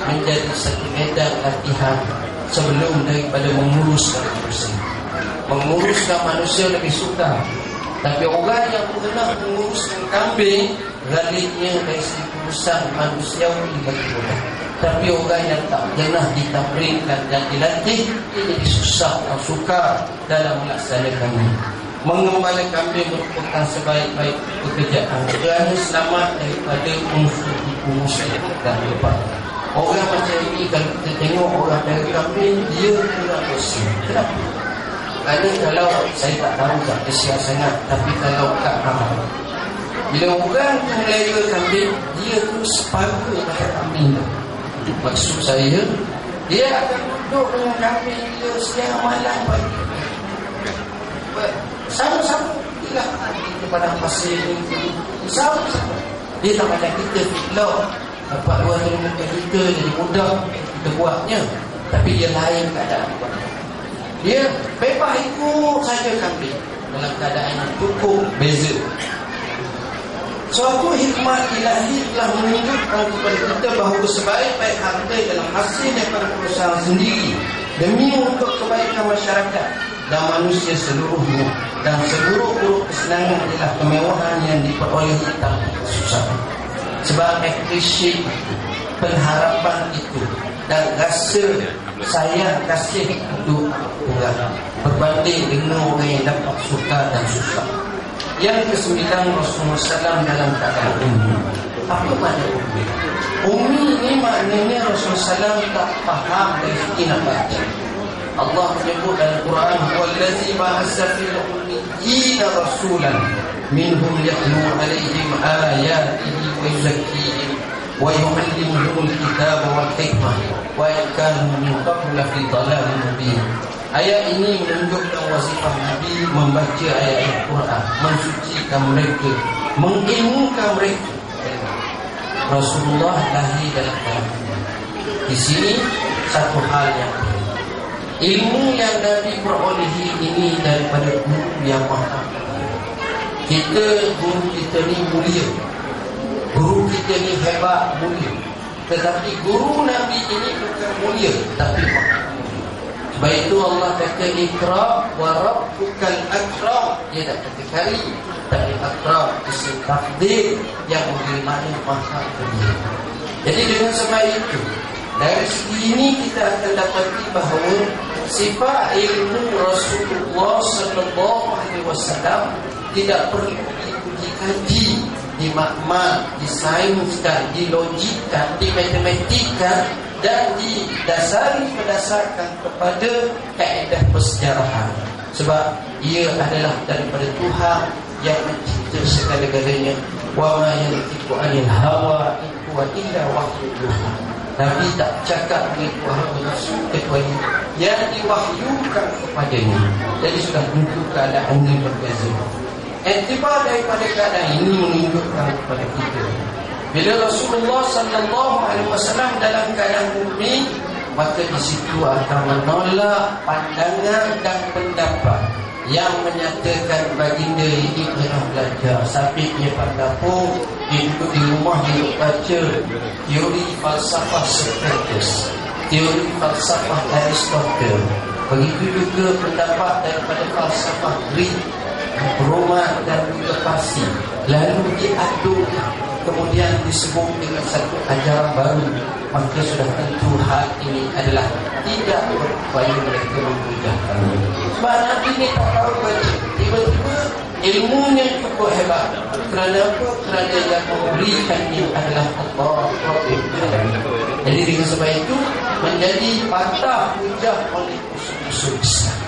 menjadi satu medan latihan sebelum daripada menguruskan manusia. Menguruskan manusia lebih sukar, tapi orang yang pernah menguruskan kambing, galiknya dari segi urusan manusiawi bagi orang. Tapi orang yang tak pernah ditamrinkan dan dilatih, dia jadi susah dan sukar dalam melaksanakannya. Mengembala kambing merupakan sebaik-baik pekerjaan kerana selamat daripada unsur-unsur dan lepas. Orang macam ini, kalau kita tengok orang dari kambing, dia kurang bersih. Kenapa? Kerana kalau saya tak tahu tak kesian sangat, tapi kalau tak faham, bila orang tu melihara kambing, dia tu separuh pada kambing tu. Maksud saya, Dia akan duduk dengan kambing dia siang malam pagi. Sama-sama kita kepada pasir ini. Sama-sama. Dia tak macam kita fitloh. Dapat 2 km kita jadi mudah kita buatnya. Tapi dia lain keadaan. Dia bebas ikut saja kambing dalam keadaan yang cukup beza. Suatu hikmah ilahi telah menunjukkan kepada kita bahawa sebaik-baik harta dalam hasil daripada perusahaan sendiri demi untuk kebaikan masyarakat dan manusia seluruhnya, dan seburuk-buruk kesenangan adalah kemewahan yang diperolehi tanpa kesusahan. Sebab appreciate pengharapan itu dan rasa sayang kasih itu berbanding dengan orang yang dapat suka dan susah. Yang ke-9, Rasulullah SAW dalam keadaan ummi. Apa makna ummi? Ummi ini maknanya Rasulullah SAW tak faham dari segi nak baca. Allah menyebut dalam Quran, "Wallazi ba'atha fil ummiyina rasulan minhum yatlu 'alaihim ayatihi wa yuzakkihim wa yu'allimuhumul kitaba wal hikmah wa in kanu min qablu fi dhalalin mubin." Ayat ini menunjukkan wazifah Nabi membaca ayat Al-Quran, mensucikan mereka, mengilmukan mereka. Rasulullah lahir dalam keadaan. Di sini satu hal yang ilmu yang Nabi perolehi ini daripada guru yang maha. Guru kita ni mulia, guru kita ni hebat, mulia. Tetapi guru Nabi ini bukan mulia, tapi maha. Sebab itu Allah kata Iqra wa rabbukal akram. Dia tak kata kali, tapi akram isim tafdil yang memberi makna maha mulia. Jadi dengan sebab itu, dari segi ini kita akan dapati bahawa sifat ilmu Rasulullah SAW tidak perlu dikaji, dimakmal, disainskan, dilogikkan, dimatematikkan dan berdasarkan kepada kaedah persejarahan. Sebab ia adalah daripada Tuhan yang mencipta segala-galanya. Wa ma yantiqu 'anil hawa in huwa illa wahyu yuha. Nabi tak cakap dengan hawa nafsu kecuali yang diwahyukan kepadanya. Jadi sudah tentu keadaannya berbeza. Iktibar daripada keadaan ini menunjukkan kepada kita, bila Rasulullah SAW dalam keadaan ummi, maka di situ akan menolak pandangan dan pendapat yang menyatakan baginda ini pernah belajar sampai dia pandai pun dia duduk di rumah, dia baca teori falsafah Socrates, teori falsafah Aristotle. Begitu juga pendapat daripada falsafah Greek, Roma dan juga Parsi. Lalu diadukan, kemudian disebut dengan satu ajaran baru. Maka sudah tentu hal ini adalah tidak berupaya mereka memudahkannya. Sebab Nabi ini tak tahu baca, tiba-tiba ilmunya cukup hebat. Kerana apa? Kerana yang memberikannya adalah Allah. Jadi dengan sebab itu menjadi patah hujah oleh musuh-musuh Islam.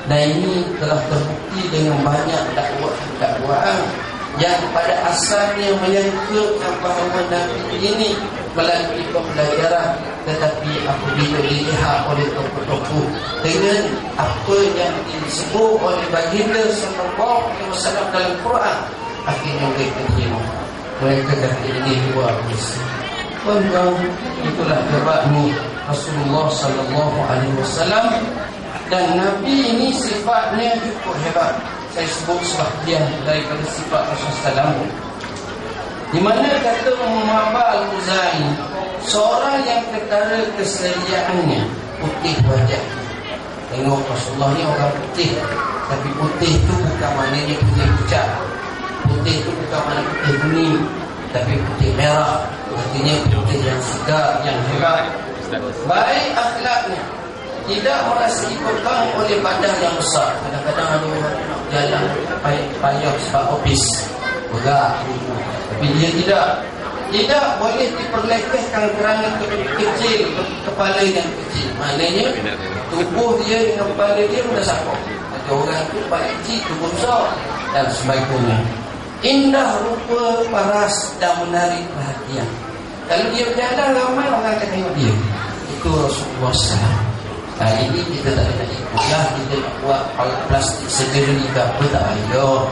Dan ini telah terbukti dengan banyak dakwaan yang pada asalnya menyangkutkan bahawa Nabi ini melalui pembelajaran, tetapi apabila dilihat oleh tokoh-tokoh dengan apa yang disebut oleh baginda sallallahu alaihi wasallam dalam Quran, akhirnya mereka terima. Mereka kata ini luar biasa. Itulah hebatnya Rasulullah sallallahu alaihi wasallam. Dan Nabi ini sifatnya cukup hebat. Saya sebut sebahagian daripada sifat Rasulullah SAW. Di mana kata Muhammad Al-Khuzai, seorang yang ketara keseriaannya putih wajah. Tengok Rasulullah ni orang putih, tapi putih tu bukan maknanya putih pucat. Putih tu bukan maknanya putih kuning, tapi putih merah. Artinya putih yang segar, yang hebat. Baik akhlaknya, tidak merasa beban oleh badan yang besar. Kadang-kadang ada orang nak jalan payah sebab obes, berat. Tapi dia tidak boleh diperlekehkan kerana kecil, kepala yang kecil. Maknanya tubuh dia dengan kepala dia sudah sama. Ada orang tu paling kecil, tubuh besar dan sebagainya. Indah rupa, paras dan menarik perhatian. Kalau dia berjalan, ramai orang akan tengok dia. Itu Rasulullah puasa. Nah ini kita tak nak ikutlah, kita nak buat plastik segera ke apa tak payah.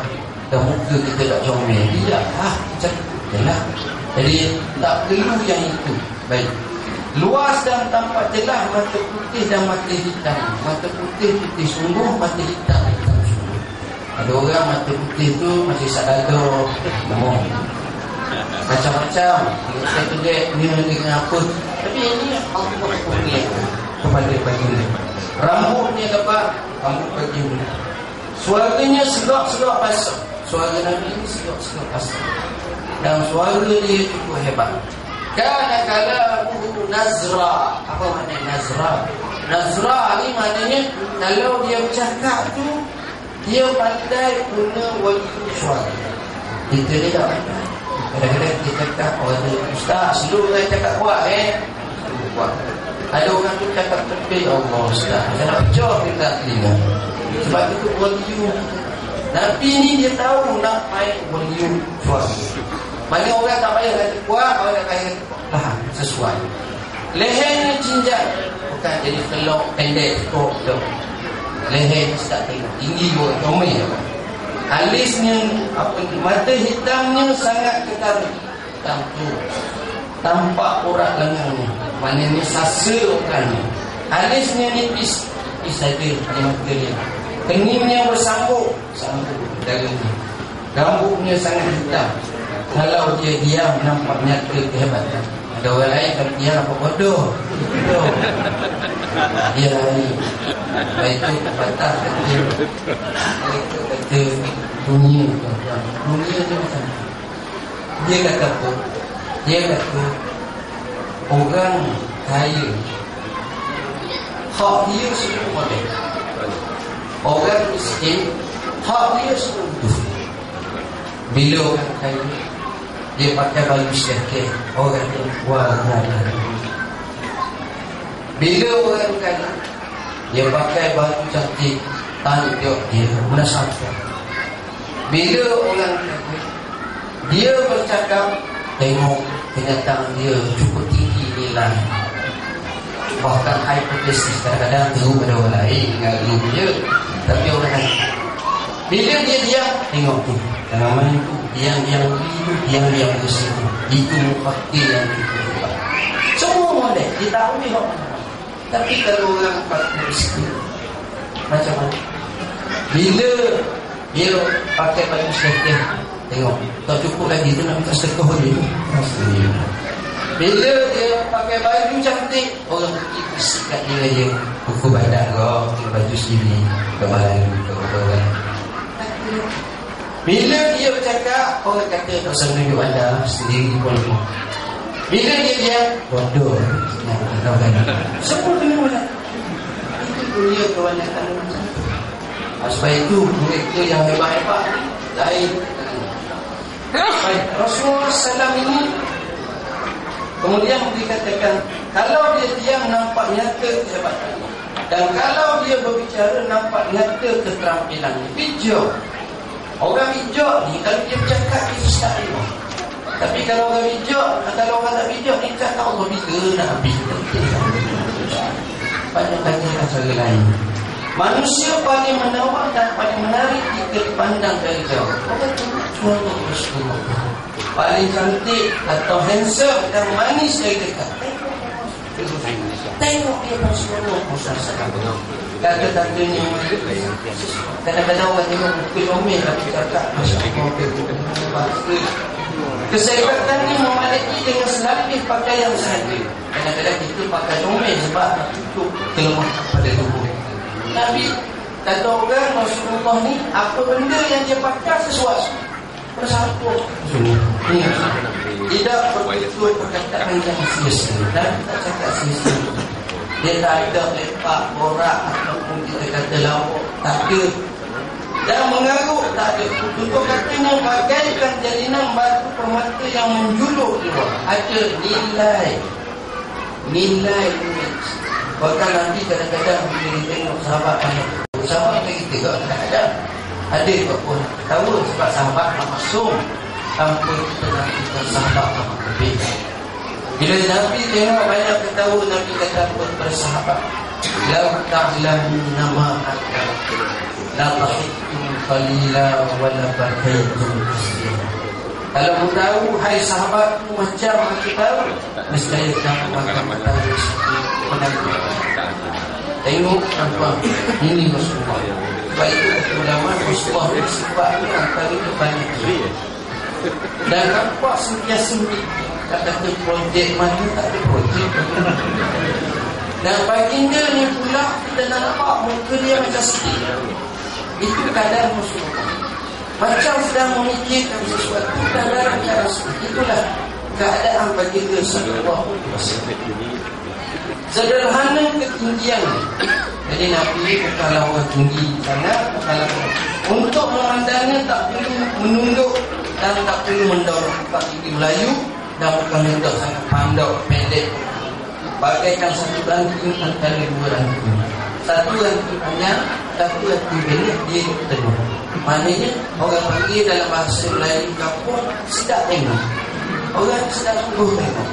Dan muka kita tak comel, tidak lah, macam tu lah. Jadi tak perlu yang itu. Baik, luas dan tampak jelas mata putih dan mata hitam. Mata putih putih sungguh, mata hitam hitam sungguh. Ada orang mata putih tu masih sadada, ngomong macam-macam. Saya tulis ni dengan apa. Tapi ini Allah kurnia kepada baginda. Rambutnya dapat, rambut baginda. Suaranya sedap-sedap pasal. Suara Nabi ini sedap-sedap pasal. Dan suara dia cukup hebat. Kana kalamuhu nazra. Apa makna nazra? Nazra ni maknanya kalau dia bercakap tu dia pandai guna wajib suara. Kita ni tak pandai. Kadang-kadang kita cakap orang tu, ustaz selalu saya cakap kuat kuat. Ada orang tu cakap tepi, Allah ustaz saya nak pecah kita telinga. Sebab itu volume Nabi ni dia tahu nak main volume suara. Banyak orang tak payah kata kuat, orang tak payah kata sesuai. Lehernya jinjat, bukan jadi kelok pendek kok. Leher tak tengok tinggi orang comel. Alisnya apa, mata hitamnya sangat kekar. Hitam tu tampak urat lengannya, maknanya sasa orangnya. Alisnya nipis saja mata dia. Keningnya bersambung darahnya. Rambutnya sangat hitam. Kalau dia diam nampak nyata kehebatan. Ada orang lain kalau dia nampak bodoh. Dia lari. Itu batas kata dunia. Dunia tu macam dia kata apa? Dia kata orang kaya hak dia semua boleh. Orang miskin hak dia semua betul. Bila orang kaya dia pakai baju sedekah, orang tu wah. Bila orang kaya dia pakai baju cantik, tanduk dia menasabkan. Bila orang kaya dia bercakap, tengok kenyataan dia cukup tinggi nilai. Bahkan hipotesis kadang-kadang teruk pada orang lain dengan dia. Tapi orang lain bila dia diam, tengok tu tanaman itu, yang bersih itu fakir yang itu. Semua boleh dia tahu ni. Tapi kalau orang miskin macam mana? Bila dia pakai baju sedekah, tengok tak cukup lagi tu nak minta sedekah dia. Bila dia pakai baju cantik, orang pergi bersihkan dia buku badan kau, baju sini kembali ke orang. Bila dia bercakap, orang kata tak usah menunjuk anda sendiri pun. Bila dia bodoh. Semua kena buat. Itu dunia kebanyakan macam tu. Sebab itu murid tu yang hebat-hebat lain. Baik, Rasulullah SAW ini kemudian dikatakan kalau dia diam nampak nyata kehebatan, dan kalau dia berbicara nampak nyata keterampilannya. Bijak. Orang bijak ni kalau dia bercakap dia susah dia. Tapi kalau orang bijak, kalau orang tak bijak dia cakap Allah bila nak habis. Banyak-banyak cara lain. Manusia paling menawan dan paling menarik jika dipandang dari jauh. Orang tu cuma Rasulullah. Paling cantik atau handsome dan manis dari dekat. Tengok dia Rasulullah SAW. Kata-katanya kadang-kadang orang tengok muka comel tapi cakap Masya-Allah. Kesehatan ni memadai dengan selalih pakaian sahaja. Kadang-kadang kita pakai comel sebab nak tutup kelemahan pada tubuh. Nabi kata orang Rasulullah ni apa benda yang dia pakai sesuatu bersatu. Tidak betul perkataan yang sia-sia dan tak cakap sia-sia. Dia tak ada lepak, borak ataupun kita kata lawak, tak ada. Dan mengarut, tak ada. Untuk katanya bagaikan jalinan batu permata yang menjulur keluar. Ada nilai. Bahkan nanti kadang-kadang bila kita tengok sahabat kita kadang-kadang ada juga pun tahu sebab sahabat tak masuk tanpa kita nak kita sahabat tak berbeza. Bila Nabi tengok banyak ketawa, Nabi kata kepada sahabat, "Lau ta'lamuna ma akal, la tahiktum qalila wa la bakaitum katsira." Kalau kamu tahu, hai sahabat, macam aku tahu, mesti kamu akan tahu sedikit. Tengok apa ini Rasulullah. Sebab itu ulama Rasulullah sifatnya antara itu banyak. Dan nampak sentiasa tak kata projek mana, tak ada projek. Dan baginda ni pula kita nak nampak muka dia macam sedih. Itu kadar Rasulullah. Macam sedang memikirkan sesuatu dan dalam keadaan seperti itulah keadaan baginda sallallahu alaihi wasallam. Sederhana ketinggian. Jadi Nabi bukanlah orang tinggi sangat, bukanlah untuk memandangnya tak perlu menunduk dan tak perlu mendorong tak tinggi Melayu, dan bukan untuk sangat pandai pendek. Bagaikan satu ranting antara dua ranting. Satu ranting panjang, satu ranting pendek, dia tengok. Maknanya orang panggil dalam bahasa Melayu kampung sedap tengok. Orang sedap sungguh tengok,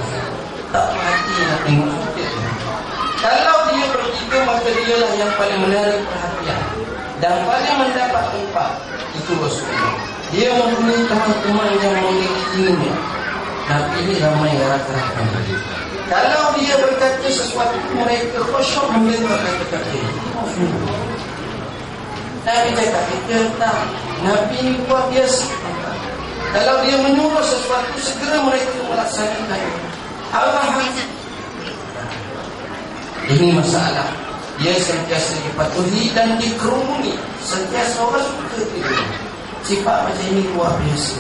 tak perhati nak tengok sikit. Kalau dia bertiga, maka dialah yang paling menarik perhatian dan paling mendapat tempat. Itu Rasulullah. Dia mempunyai teman-teman yang memilikinya. Nabi ini ramai rakan-rakan. Kalau dia berkata sesuatu, mereka khusyuk mendengar kata-kata ini. Nabi cakap, kita tak. Nabi ini luar biasa. Kalau dia menyuruh sesuatu, segera mereka melaksanakan. Arahan. Ini masalah. Dia sentiasa dipatuhi dan dikerumuni. Sentiasa orang suka dia. Sifat macam ini luar biasa.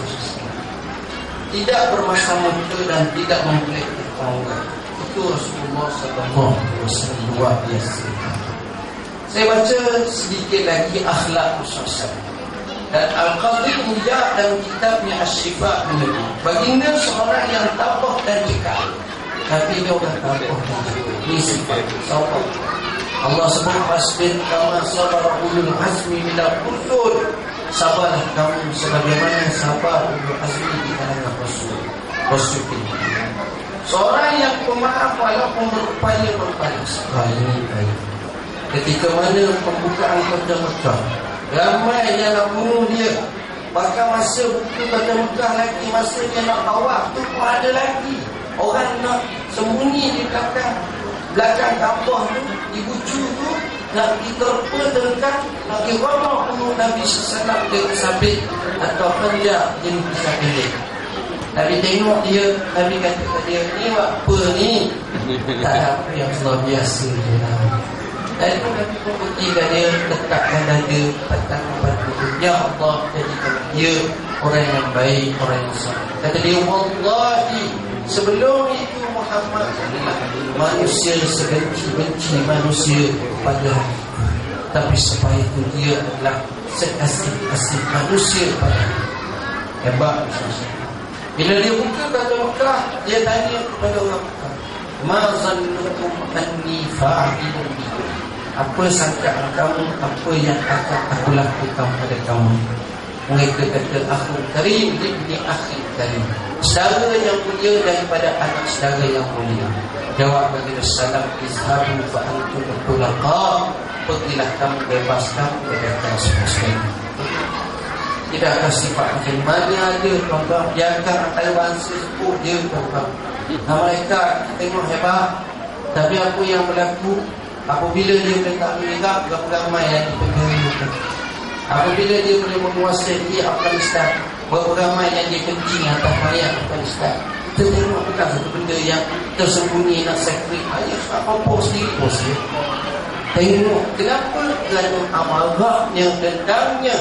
Tidak bermasa-masa dan tidak mempelik orang. Itu Rasulullah SAW luar biasa. Saya baca sedikit lagi akhlak Rasulullah. Dan Al-Qadhi Iyad dalam kitabnya Asy-Syifa menyebut baginda seorang yang tabah dan cekal. Tapi dia orang tabah dan cekal. Ini sifat sabar. Allah sebut fasbir kama sabara ulul azmi minal rusul. Sabarlah kamu sebagaimana sabar ulul azmi di kalangan Rasul. Seorang yang pemaaf walaupun berupaya ini baik. Ketika mana pembukaan Kota Mekah, ramai yang nak bunuh dia. Bahkan masa buku Kota Mekah lagi, masa dia nak tawaf tu pun ada lagi orang nak sembunyi di belakang Kaabah tu, di bucu tu, nak diterpa dekat, nak dibunuh bunuh Nabi SAW dia sabit atau kerja jenis pisau pendek. Nabi tengok dia, Nabi kata kepada dia, ni apa ni? Tak ada apa yang luar biasa je lah. Dan itu Nabi pun buktikan dia, letakkan dada pada ya Allah, jadikan dia orang yang baik, orang yang saleh. Kata dia, wallahi, sebelum itu Muhammad adalah manusia sebenci-benci manusia pada hari. Tapi supaya itu dia adalah sekasih-kasih manusia pada hari. Hebat Rasulullah. Bila dia buka Kota Mekah, dia tanya kepada orang Mekah, ma zannukum anni fa'ilun bikum. Apa sangkaan kamu, apa yang akan aku lakukan pada kamu? Mereka kata, akhul karim ibni akhil karim, saudara yang mulia daripada anak saudara yang mulia. Jawab bagi Rasulullah, izhabu fa antum tulaqa, pergilah kamu, bebaskan kedatangan semua. Tidak akan sifat macam mana ada tuan-tuan. Biarkan antara bangsa sepuh dia tuan-tuan. Nah, mereka tengok hebat. Tapi apa yang berlaku apabila dia boleh tak meninggal, berapa ramai yang dipengaruhi. Apabila dia boleh menguasai Afghanistan, berapa ramai yang dikencing atas mayat Afghanistan. Kita tengok bukan satu benda yang tersembunyi nak sekret. Ayah apa-apa sendiri bos dia. Tengok kenapa kerana amarahnya, dendamnya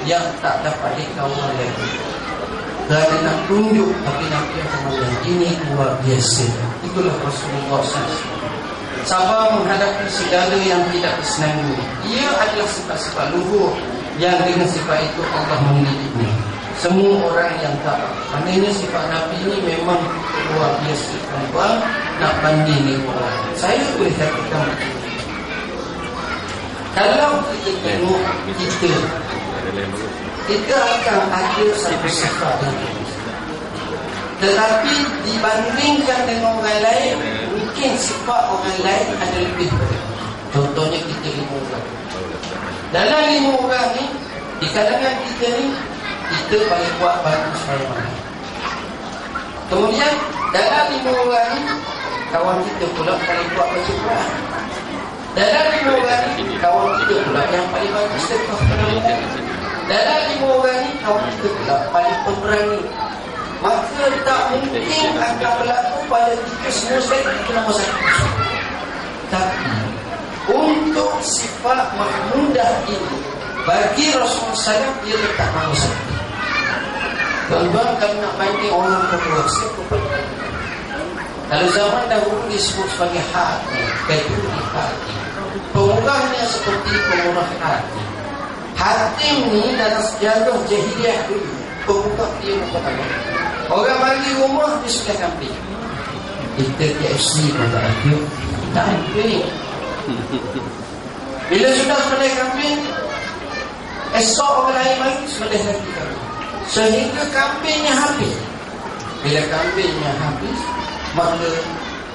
yang tak dapat dikawal lagi. Kerana nak tunjuk, tapi Nabi Muhammad ini luar biasa. Itulah Rasulullah SAW. Sabar menghadapi segala yang tidak disenangi. Ia adalah sifat-sifat luhur yang dengan sifat itu Allah memiliki. Semua orang yang tak, maknanya sifat Nabi ini memang luar biasa. Tuan-tuan nak banding ni orang. Saya boleh katakan begitu. Kalau kita tengok kita akan ada satu sifat yang Tetapi dibandingkan dengan orang lain, mungkin sifat orang lain ada lebih. Contohnya kita 5 orang. Dalam 5 orang ni, di kalangan kita ni, kita paling kuat batu sembahyang. Kemudian dalam 5 orang ni, kawan kita pula paling kuat baca Quran. Dalam 5 orang ni, kawan kita pula yang paling bagus sedekah pada orang. Dalam 5 orang ni, kawan kita pula paling pemberani. Maka tak mungkin akan berlaku pada kita semua sekali kita nombor 1. Tapi untuk sifat mahmudah ini, bagi Rasulullah SAW, dia letak nombor 1. Tuan-tuan, kalau nak banding orang kedua, siapa paling? Kalau zaman dahulu disebut sebagai hati, kedua hati. Pemurahnya seperti pemurah hati. Hati ni dalam sejarah jahiliah dulu, pemurah dia macam apa? Orang bagi rumah di sebelah kambing. Kita KFC pada ada kambing. Bila sudah sebelah kambing, esok orang lain lagi sebelah lagi kambing. Sehingga kambingnya habis. Bila kambingnya habis, maka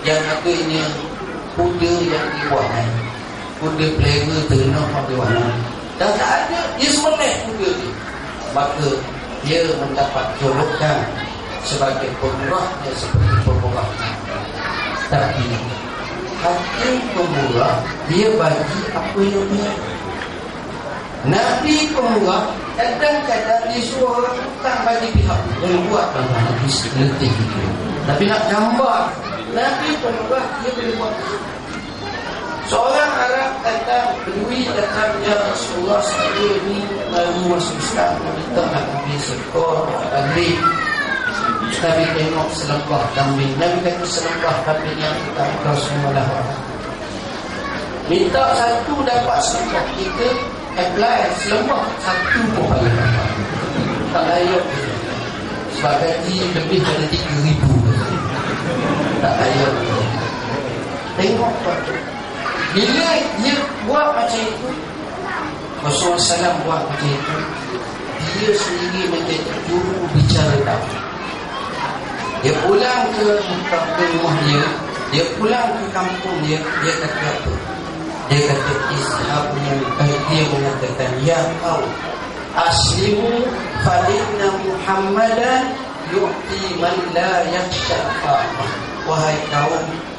yang ada ini kuda yang dibuat, kuda pelera ternak yang dibuat. Dan tak ada, dia semelih kuda ni. Maka dia mendapat julukan sebagai pemurah yang seperti pemurah. Tapi hakim pemurah, dia bagi apa yang dia. Nabi pemurah, kadang-kadang dia suruh orang hutang bagi pihak yang buat Nabi letih itu. Tapi nak gambar Nabi pemurah, dia boleh buat. Seorang Arab datang, Bedui datang, ya Rasulullah, saya ni baru masuk Islam, kita nak pergi sekor, agri. Nabi tengok selempah kambing. Nabi kata selempah kambing yang kita kau semualah. Minta satu dapat selempah. Kita apply selempah satu pun paling dapat. Tak layak. Sebab gaji lebih dari 3,000. Tak layak. Tengok apa. Bila dia buat macam itu, Rasulullah SAW buat macam itu, dia sendiri menjadi juru bicara dakwah. Dia pulang ke rumah dia pulang ke kampung dia kata apa? Dia kata dia mengatakan, ya kau aslimu falinna Muhammadan yu'ti man la yakhsha faqah. Wahai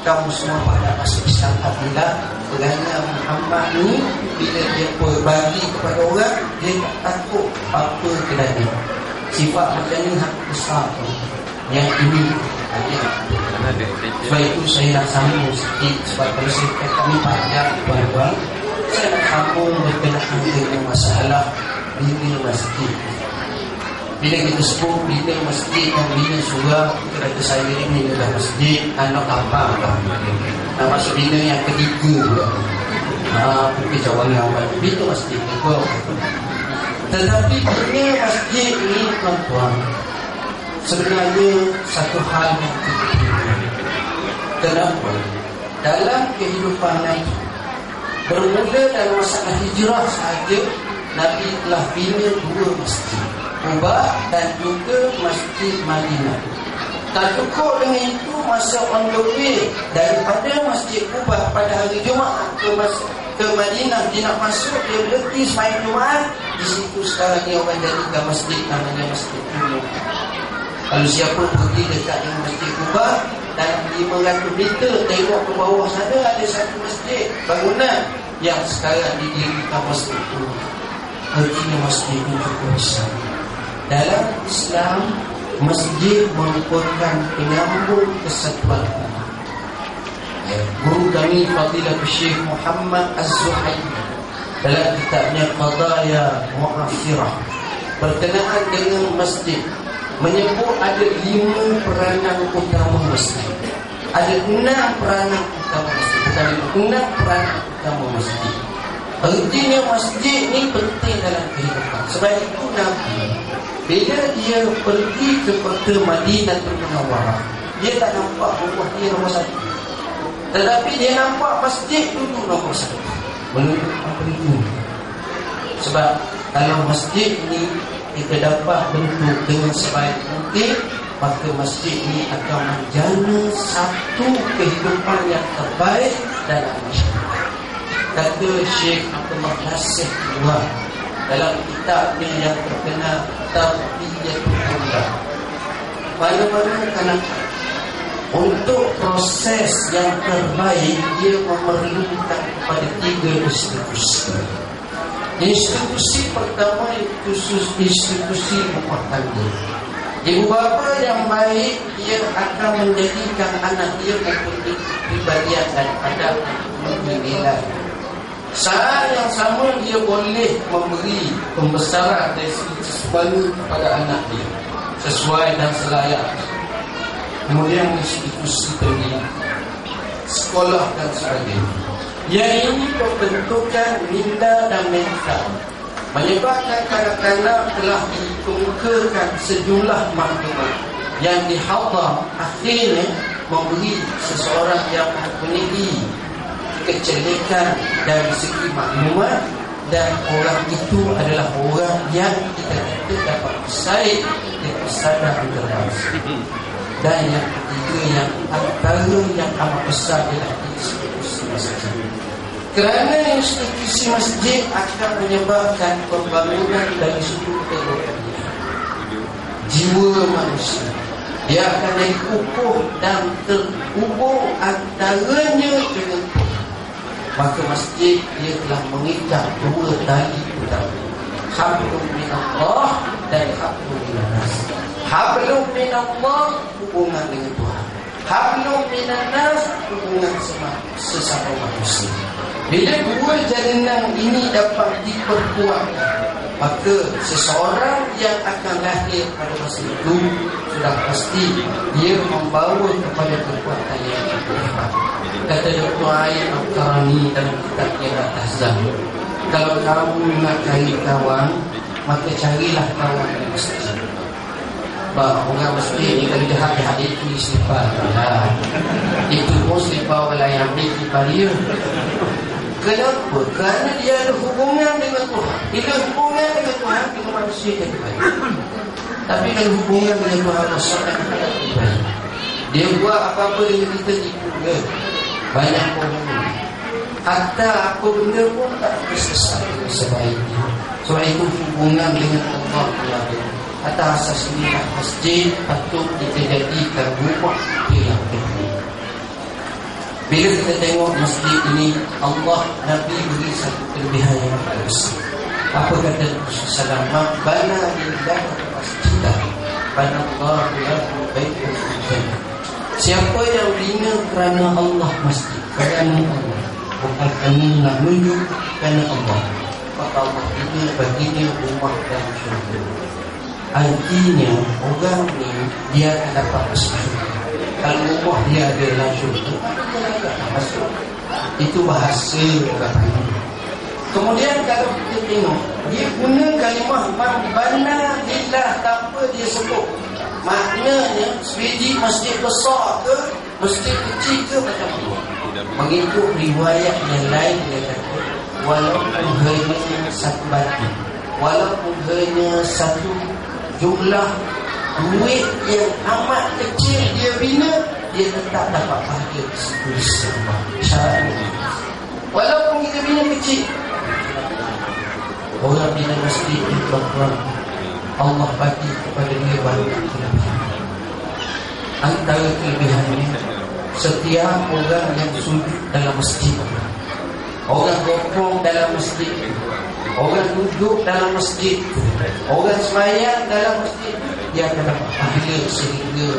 kamu semua pada masuk Islam apabila kerana Muhammad ni bila dia berbagi kepada orang, dia tak takut apa kelana. Sifat macam ni hak besar tu. Yang ini sebab itu saya nak sambung sikit. Sebab kalau saya kata ni panjang tuan-tuan, saya nak sambung berkenaan dengan masalah bina masjid. Bila kita sebut bina masjid dan bina surau, kita kata saya ini adalah masjid anak abang lah. Nah, masuk bina yang ketiga mungkin cawangan awal bina masjid juga. Tetapi bina masjid ni tuan-tuan, sebenarnya satu hal yang penting. Kenapa? Dalam kehidupan Nabi, bermula dalam masalah hijrah sahaja, Nabi telah bina 2 masjid, Quba dan juga Masjid Madinah. Tak cukup dengan itu, masa on the way daripada Masjid Quba pada hari Jumaat ke Madinah, dia nak masuk, dia berhenti sembahyang Jumaat. Di situ sekarang ni orang jadikan masjid namanya Masjid Quba. Kalau siapa pergi dekat dengan Masjid Quba, dalam 500 meter tengok ke bawah sana ada satu masjid bangunan yang sekarang didirikan Masjid Quba. Artinya masjid itu cukup besar. Dalam Islam, masjid merupakan penyambung kesatuan umat. Guru kami Fadilatul Syekh Muhammad Az-Zuhaili dalam kitabnya Qadaya Mu'athirah berkenaan dengan masjid menyebut ada 5 peranan utama masjid. Ada 6 peranan utama masjid. Bukan 6 peranan utama masjid. Artinya masjid ni penting dalam kehidupan. Sebab itu Nabi bila dia pergi ke kota Madinatul Munawwarah, dia tak nampak rumah dia nombor 1, tetapi dia nampak masjid dulu nombor 1. Menurut apa itu? Sebab kalau masjid ni kita dapat bentuk dengan sebaik mungkin, maka masjid ini akan menjana satu kehidupan yang terbaik dalam masyarakat. Kata Syekh Abdullah Nasir dalam kitabnya yang terkenal Tarbiyatul Aulad, mana-mana kanak-kanak untuk proses yang terbaik dia memerlukan kepada 3 institusi. Institusi pertama itu institusi rumah tangga. Ibu bapa yang baik dia akan menjadikan anak dia mempunyai kepribadian dan adab nilai. Saat yang sama dia boleh memberi pembesaran dari segi sesuatu kepada anak dia sesuai dan selayak. Kemudian institusi pendidikan, sekolah dan sebagainya. Yang ini pembentukan minda dan mental, menyebabkan kanak-kanak telah ditungkakan sejumlah maklumat yang dihadam, akhirnya memberi seseorang yang mempunyai kecelikan dari segi maklumat, dan orang itu adalah orang yang kita dapat bersaing dengan sadar integrasi. Dan yang ketiga yang antara yang amat besar ialah institusi masjid. Kerana institusi masjid akan menyebabkan pembangunan dari sudut kerohanian jiwa manusia. Dia akan jadi kukuh dan terhubung antaranya dengan Tuhan. Maka masjid dia telah mengikat 2 tali utama, hablum minallah dan hablum minannas. Hablum minallah hubungan dengan Tuhan, hablum minannas hubungan sesama manusia. Bila 2 jalinan ini dapat diperkuat, maka seseorang yang akan lahir pada masa itu sudah pasti dia membawa kepada kekuatan yang hebat. Kata Dr. Ain Al-Qarani dalam kitabnya Al-Tahzab, kalau kamu nak cari kawan, maka carilah kawan di masjid. Orang masjid ni kalau jahat-jahat itu selipar lah. Itu pun selipar orang yang selipar dia. Kenapa? Kerana dia ada hubungan dengan Tuhan. Bila hubungan dengan Tuhan, kita manusia jadi baik. Tapi kalau hubungan dengan Tuhan, masyarakat tidak baik. Dia buat apa-apa dengan kita juga. Banyak orang. Hatta apa benda pun tak selesai sebaiknya. Sebab itu hubungan dengan Allah berada. Atas asas inilah masjid patut kita jadikan rumah yang terbaik. Bila kita tengok masjid ini, Allah Nabi beri satu kelebihan yang besar. Apa kata Rasulullah? Bana lillah masjidah, bana Allah lahu baitan fil jannah. Siapa yang bina kerana Allah masjid, kerana Allah, bukan kerana nak menunjuk, kerana Allah, maka Allah bina baginya rumah dalam syurga. Artinya orang ni dia akan dapat masuk. Kalau rumah dia ada dalam syurga, dia akan masuk. Itu bahasa orang. Kemudian kalau kita tengok, dia guna kalimah man bana lillah tanpa dia sebut. Maknanya sebiji masjid besar ke, masjid kecil ke, macam tu. Mengikut riwayat yang lain dia kata, walaupun hanya satu batu, walaupun hanya satu jumlah duit yang amat kecil dia bina, dia tetap dapat pahala di situ. Syaratnya walaupun kita bina kecil, orang bina masjid di Tuhan, Allah bagi kepada dia banyak kelebihan. Antara kelebihannya, setiap orang yang sujud dalam masjid, orang rukuk dalam masjid, orang duduk dalam masjid, orang sembahyang dalam masjid, dia akan dapat pahala sehingga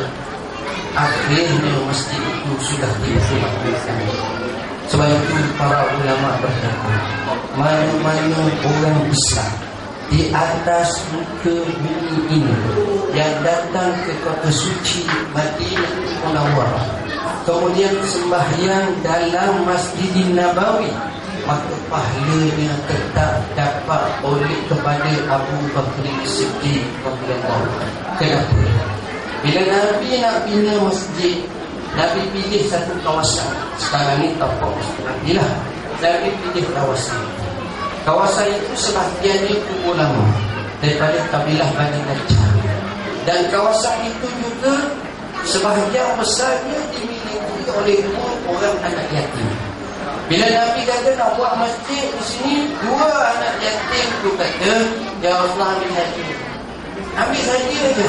akhirnya masjid itu sudah dilakukan. Sebab itu para ulama berkata, mana-mana orang besar di atas muka bumi ini yang datang ke kota suci Madinah Munawwarah, kemudian sembahyang dalam Masjidin Nabawi, maka pahalanya tetap dapat oleh kepada Abu Bakar Siddiq radhiyallahu anhu. Kenapa? Bila Nabi nak bina masjid, Nabi pilih satu kawasan. Sekarang ni tapak Nabilah, Nabi pilih kawasan. Kawasan itu sebahagiannya kubu lama daripada kabilah Bani Najjar. Dan kawasan itu juga juga sebahagian besarnya dimiliki oleh orang anak yatim. Bila Nabi kata nak buat masjid di sini, 2 anak yatim tu kata, ya Allah ambil saja. Ambil saja je.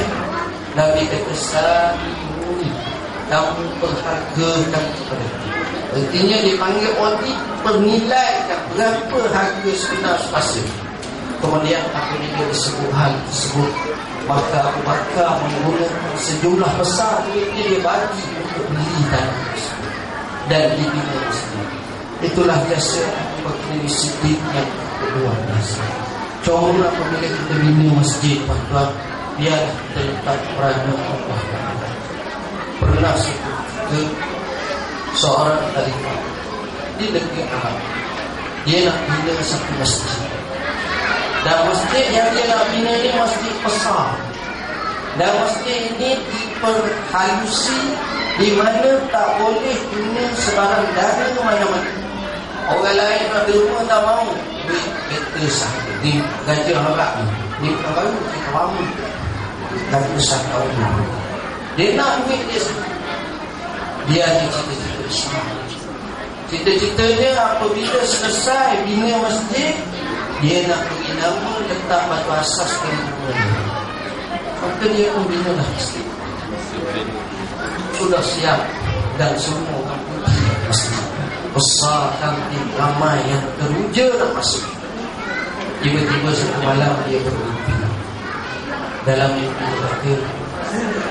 Nabi kata, sami, kamu berhargakan kepada dia. Artinya dipanggil orang ni pernilaikan berapa harga sebenar sepasal. Kemudian apabila dia disebut hal tersebut, maka Abu Bakar menggunakan sejumlah besar duitnya dia bagi untuk beli tanah tersebut dan dibina masjid. Itulah jasa bagi disiplin yang luar biasa. Cuma apabila kita bina masjid, tuan-tuan, biar kita letak peranan Allah. Pernah kita seorang khalifah di negeri Arab, dia nak bina satu masjid. Dan masjid yang dia nak bina ni masjid besar. Dan masjid ini diperhalusi di mana tak boleh guna sebarang dana ke mana-mana. Orang lain nak rumah tak mahu, duit kereta sahaja. Di Gajah Harap ni, ni bukan baru, kita lama. Dan besar tahun dulu. Dia nak duit dia sahaja. Dia ada cita-cita Islam. Cita-citanya apabila selesai bina masjid, dia nak beri nama, letak batu asas dari rumah dia. Maka dia pun bina lah masjid. Sudah siap dan semua orang putih masjid. Besar, cantik, ramai yang teruja nak masuk. Tiba-tiba satu malam dia bermimpi. Dalam mimpi dia kata,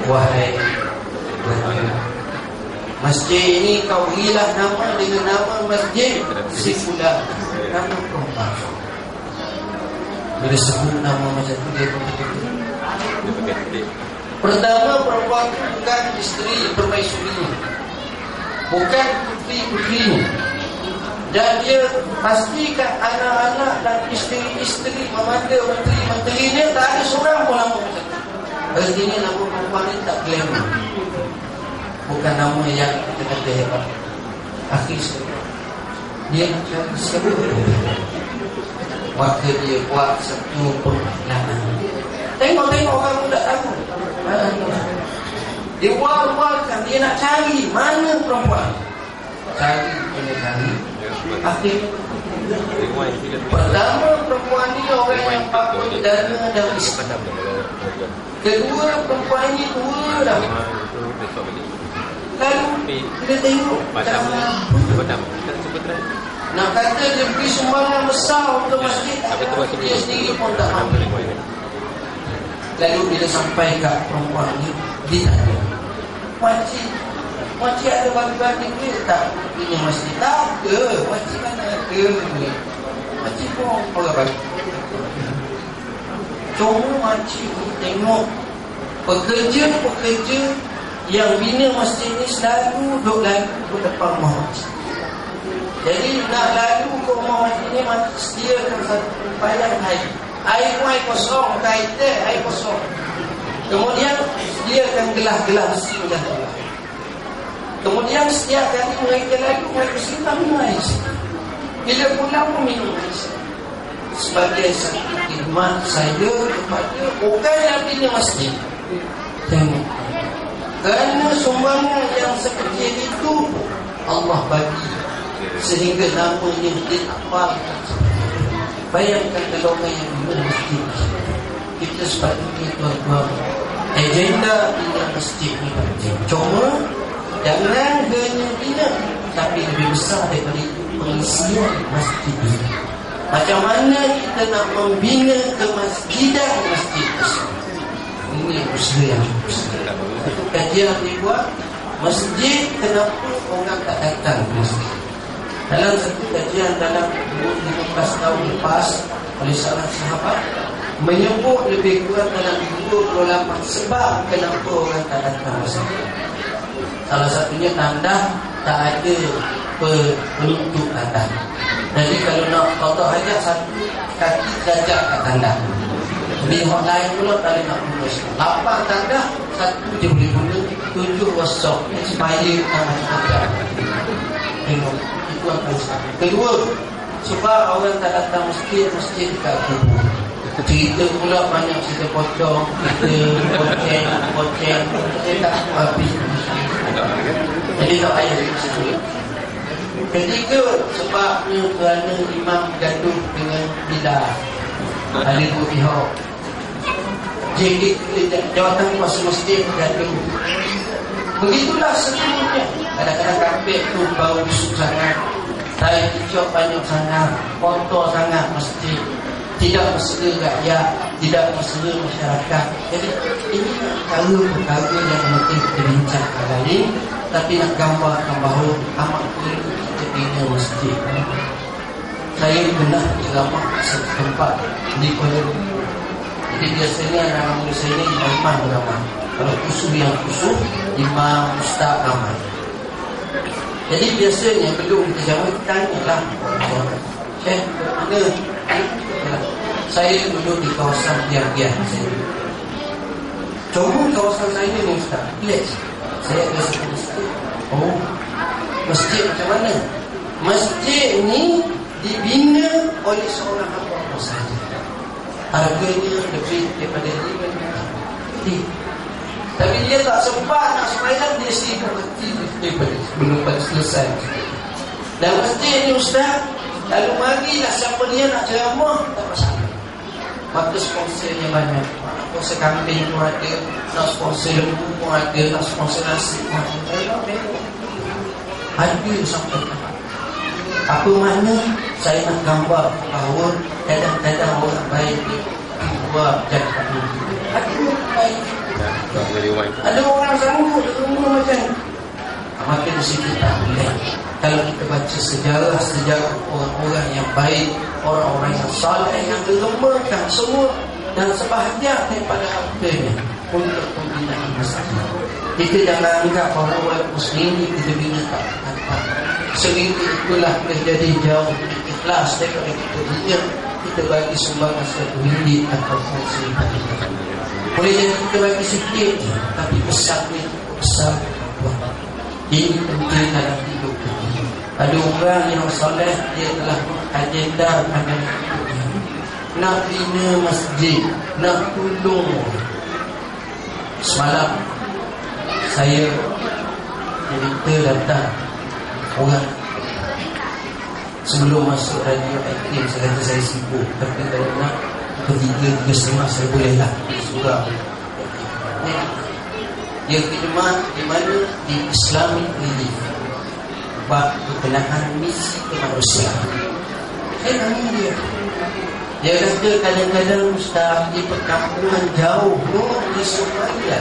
wahai masjid ini kau berilah nama dengan nama masjid si fulan, nama perempuan. Bila sebut nama macam tu dia pun betul. Pertama, perempuan itu bukan isteri permaisurinya, bukan putri-putrinya. Dan dia pastikan anak-anak dan isteri-isteri, memanda menteri-menterinya tak ada seorang pun nama macam tu. Artinya nama perempuan ini tak glamour, bukan nama yang kita kata hebat. Akhir sekali dia nak cari siapa. Maka dia buat satu perjalanan. Tengok-tengok orang muda tahu. Dia buat-buatkan, dia nak cari mana perempuan. Cari. Akhir pertama, perempuan ni orang yang pakai dana dan ispat. Kedua, perempuan ni tua dah. Lalu kita tengok nak kata dia beri sumbangan besar untuk masjid, dia sendiri pun tak mampu. Lalu bila sampai kat perempuan ni, dia tanya, Makcik ada bagi-bagi duit tak punya masjid? Tak ada. Makcik mana ada duit? Makcik pun orang bagi. Cuma makcik ni tengok pekerja-pekerja yang bina masjid ni selalu duduk lalu depan rumah masjid. Jadi nak lalu ke rumah masjid ni, makcik sediakan satu payang air. Air pun air kosong, kaitan air kosong. Kemudian sediakan gelas-gelas besi macam tu. Kemudian setiap kali mereka lalu, mereka simpan minum air. Bila pulang pun minum air. Sebagai satu khidmat saya kepada orang yang bina masjid. Tengok, kerana sumbangan yang sekecil itu Allah bagi sehingga namanya ditapalkan. Bayangkan kalau orang yang bina masjid, kita sepatutnya tuan-tuan, agenda bina masjid ni penting. Cuma jangan hanya bina, tapi lebih besar daripada itu pengisian masjid ini. Macam mana kita nak membina kemasjidan masjid tersebut? Ini usaha yang besar. Itu kajian dibuat masjid, kenapa orang tak datang ke masjid. Dalam satu kajian dalam 15 tahun lepas oleh salah sahabat menyebut lebih kurang dalam 28 sebab kenapa orang tak datang ke masjid. Salah satunya tanda tak ada penunjuk tanda. Jadi kalau nak qada hajat, satu kaki jajak kat tanda. Jadi orang lain pula tak boleh nak guna. 8 tanda, satu je boleh guna. 7 wasok supaya tangan jajak. Tengok, itu akan sahabat. Kedua, sebab orang tak datang masjid dekat kubur. Cerita pula banyak cerita pocong, cerita poceng, saya tak habis. Jadi tak payah di situ. Ketiga, sebabnya kerana imam gaduh dengan bidah ahli pihak. Jadi jawatan kuasa masjid gaduh. Begitulah seterusnya. Kadang-kadang kapek tu bau busuk sangat, tai kicau banyak sangat, kotor sangat masjid, tidak mesra rakyat, tidak mesra masyarakat. Jadi ini perkara yang mungkin kita bincangkan lain, tapi nak gambarkan bahawa amat perlu kita bina masjid. Saya pernah ceramah satu tempat di Kuala Lumpur. Jadi biasanya anak muda saya ni imam ramai. Kalau usul yang usul, imam, ustaz ramai. Jadi biasanya belum kita jawab, tanyalah, Syekh, mana? Saya duduk di kawasan biar-biar. Coba kawasan saya ni ustaz, lihat. Saya ada satu masjid. Oh, masjid macam mana? Masjid ni dibina oleh seorang hamba sahaja. Harganya lebih daripada 5 juta. Tapi dia tak sempat nak sembahyang, dia sibuk belum selesai. Dan masjid ni ustaz, lalu marilah siapa dia nak ceramah, tak masalah. Maka sponsornya banyak. Sponsor kambing pun ada, nak sponsor lembu pun ada, nak sponsor nasi pun ada. Ada sampai apa makna? Saya nak gambar bahawa kadang-kadang orang baik buat jaga diri. Ada orang baik, ada orang sanggup rumah macam ni. Maka di situ tak boleh. Kalau kita baca sejarah orang-orang yang baik, orang-orang yang saleh, yang dilembutkan semua dan sebahagian daripada hartanya untuk pembinaan masjid. Kita jangan anggap bahawa orang muslim kita bina tak dapat. Sehingga itulah boleh jadi jauh ikhlas daripada kita bina, kita bagi sumbangan RM1 ataupun RM1. Boleh jadi kita bagi sikit, tapi besarnya besar. Ini penting dalam hidup kita. Ada orang yang soleh, dia telah agenda pada hidupnya, nak bina masjid, nak tolong. Semalam saya cerita datang orang sebelum masuk radio aktif. Saya kata saya sibuk, tapi kalau nak ketiga setengah saya boleh lah surah. Dia khidmat di mana? Di Islamic Relief, buat berkenaan misi kemanusiaan. Saya tanya dia, dia kata kadang-kadang ustaz di perkampungan jauh di Somalia,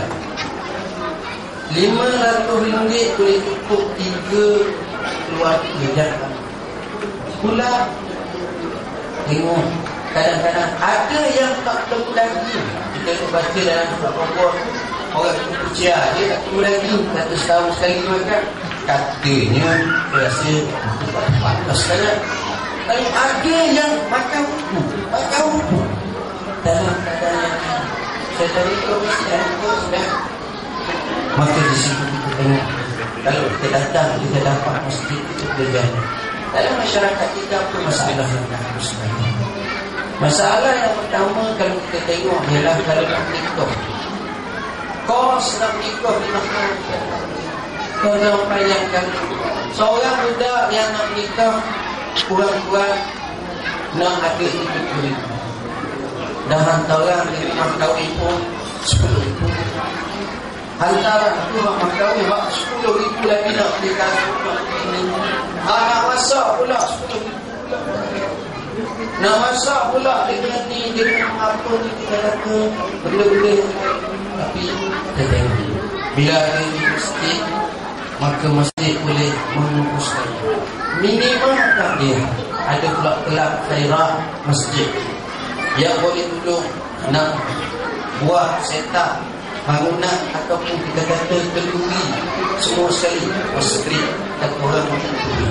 RM500 boleh cukup 3 keluarga jangan. Pula tengok kadang-kadang ada yang tak temu lagi. Kita baca dalam surat orang Kucia, dia tak temu lagi, kata setahun sekali makan. Katanya rasa panas sangat. Tapi ada yang makan upu dalam keadaan yang saya tahu itu sudah. Maka di situ kita tengok, kalau kita datang, kita dapat masjid itu berjalan. Dalam masyarakat kita apa masalah yang harus banyak? Masalah yang pertama kalau kita tengok ialah kalau nak nikah. Kos nak nikah di mana? Kau jangan bayangkan seorang budak yang nak nikah kurang-kurang nak ada RM30,000. Dan hantaran di rumah kahwin pun RM10,000. Hantaran tu rumah kahwin RM10,000 lagi nak belikan rumah ini. Nak masak pula RM10,000. Nak masak pula dengan ni, dengan apa ni kita kata benda-benda. Tapi kita tengok bila ada di masjid, maka masjid boleh menguruskan. Minimal tak dia ada pula kelab khairat masjid yang boleh tolong nak buat setup bangunan ataupun kita kata kenduri semua sekali masjid dan orang kenduri.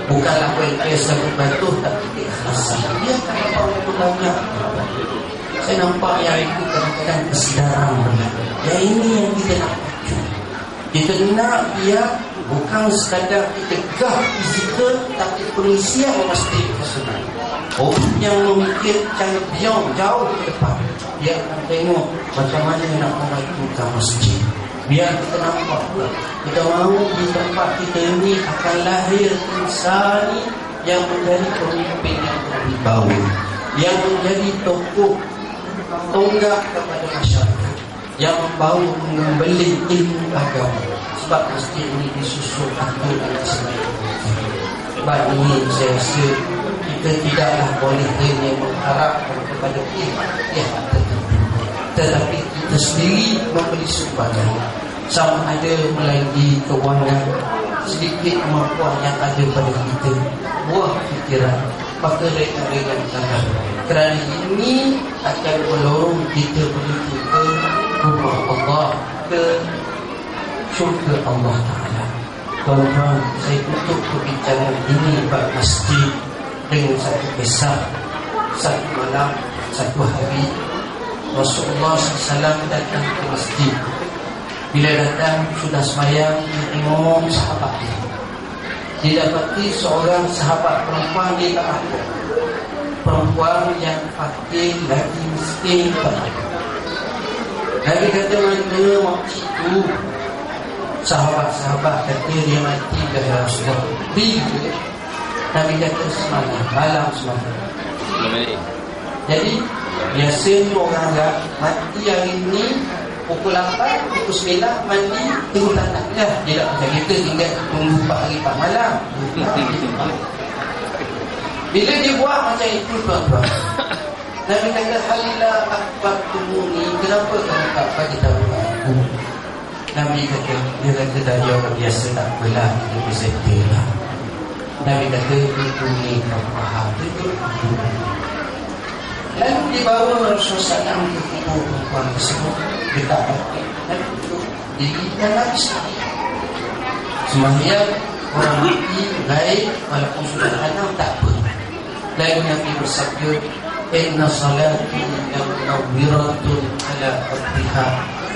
Bukanlah welfare sabut batuh, tapi keikhlasan. Dia tak apa-apa banyak. Saya nampak yang itu kadang-kadang kesedaran benar. Yang ini yang kita nak. Kita nak dia bukan sekadar kita gah fizikal, tapi pengisian masjid tersebut. Orang yang memikir cara jauh ke depan, dia akan tengok macam mana nak meraihkan masjid. Biar kita nampak pula, kita mahu di tempat kita ini akan lahir insan yang menjadi pemimpin yang berwibawa, yang menjadi tokoh tonggak kepada masyarakat, yang membawa mengembali ilmu agama. Sebab masjid ini disusun atur dan disediakan. Sebab ini saya rasa kita tidaklah boleh hanya mengharapkan kepada pihak tertentu, tetapi kita sendiri memberi sumbangan, sama ada melalui kewangan, sedikit kemampuan yang ada pada kita, buah fikiran, maka rekan-rekan tanah. Kerana ini akan mendorong kita menuju ke rumah Allah, ke syurga Allah Ta'ala. Tuan-tuan, saya tutup perbincangan ini bab masjid dengan satu kisah. Satu malam, satu hari, Rasulullah SAW datang ke masjid. Bila datang, sudah sembahyang, dia tengok sahabat dia. Didapati seorang sahabat perempuan di tengah perempuan yang fakir lagi miskin. Nabi kata, mana waktu itu? Sahabat-sahabat kata dia mati dari Rasulullah. Bila? Nabi kata semalam, malam semalam. Jadi biasanya orang mati hari ini pukul 8, pukul 9 mandi, tunggu tak dah. Dia tak macam kita tinggal tunggu 4 hari 4 malam. Bila dia buat macam itu, tuan-tuan, Nabi kata, halilah akbar tumuni, kenapa kamu tak bagi tahu aku? Nabi kata, dia kata dari orang biasa tak apalah, dia bisa lah. Nabi kata, itu ni kau faham, itu. Lalu dibawa Rasulullah SAW ke kubur perempuan tersebut. Dia tak pakai. Lalu duduk diri dan nangis. Sembahyang orang mati baik, walaupun sudah anak tak apa. Lalu Nabi bersabda, inna salati munawwiratun ala qabdiha.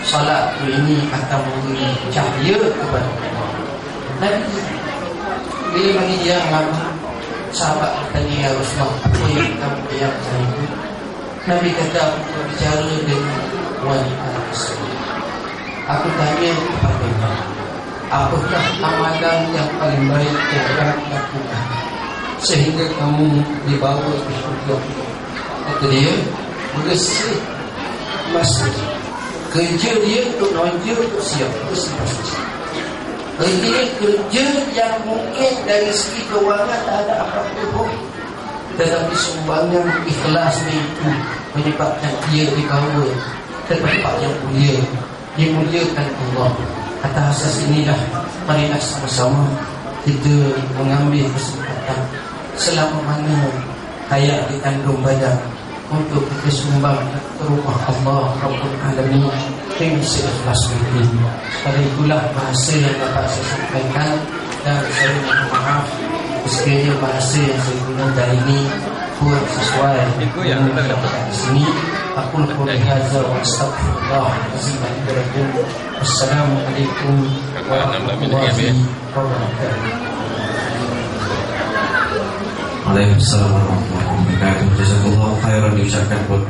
Salatku ini akan memberi cahaya kepada Allah. Nabi bila bagi dia lama, sahabat bertanya, ya Rasulullah, apa yang kamu bayangkan itu? Nabi kata, aku berbicara dengan wanita tersebut. Aku tanya kepada kamu, apakah amalan yang paling baik yang kamu lakukan sehingga kamu dibawa ke surga? Kata dia, bersih masjid. Kerja dia untuk nonjol, untuk siap, bersih masjid. Ini kerja yang mungkin dari segi kewangan tak ada apa-apa pun, tetapi sumbangan ikhlasnya itu menyebabkan dia dibawa ke tempat yang mulia, dimuliakan Allah. Atas asas inilah, marilah sama-sama kita mengambil kesempatan selama mana hayat di kandung badan untuk kita sumbang ke rumah Allah Rabbul Alamin dengan seikhlas mungkin. Pada itulah bahasa yang dapat saya sampaikan, dan saya mohon maaf sekiranya bahasa yang saya gunakan ini kurang sesuai dengan yang ada di sini. Aku qouli hadza wa astaghfirullah azim wa lakum. Wassalamualaikum warahmatullahi wabarakatuh. Waalaikumsalam warahmatullahi wabarakatuh. Jazakallahu khairan diucapkan buat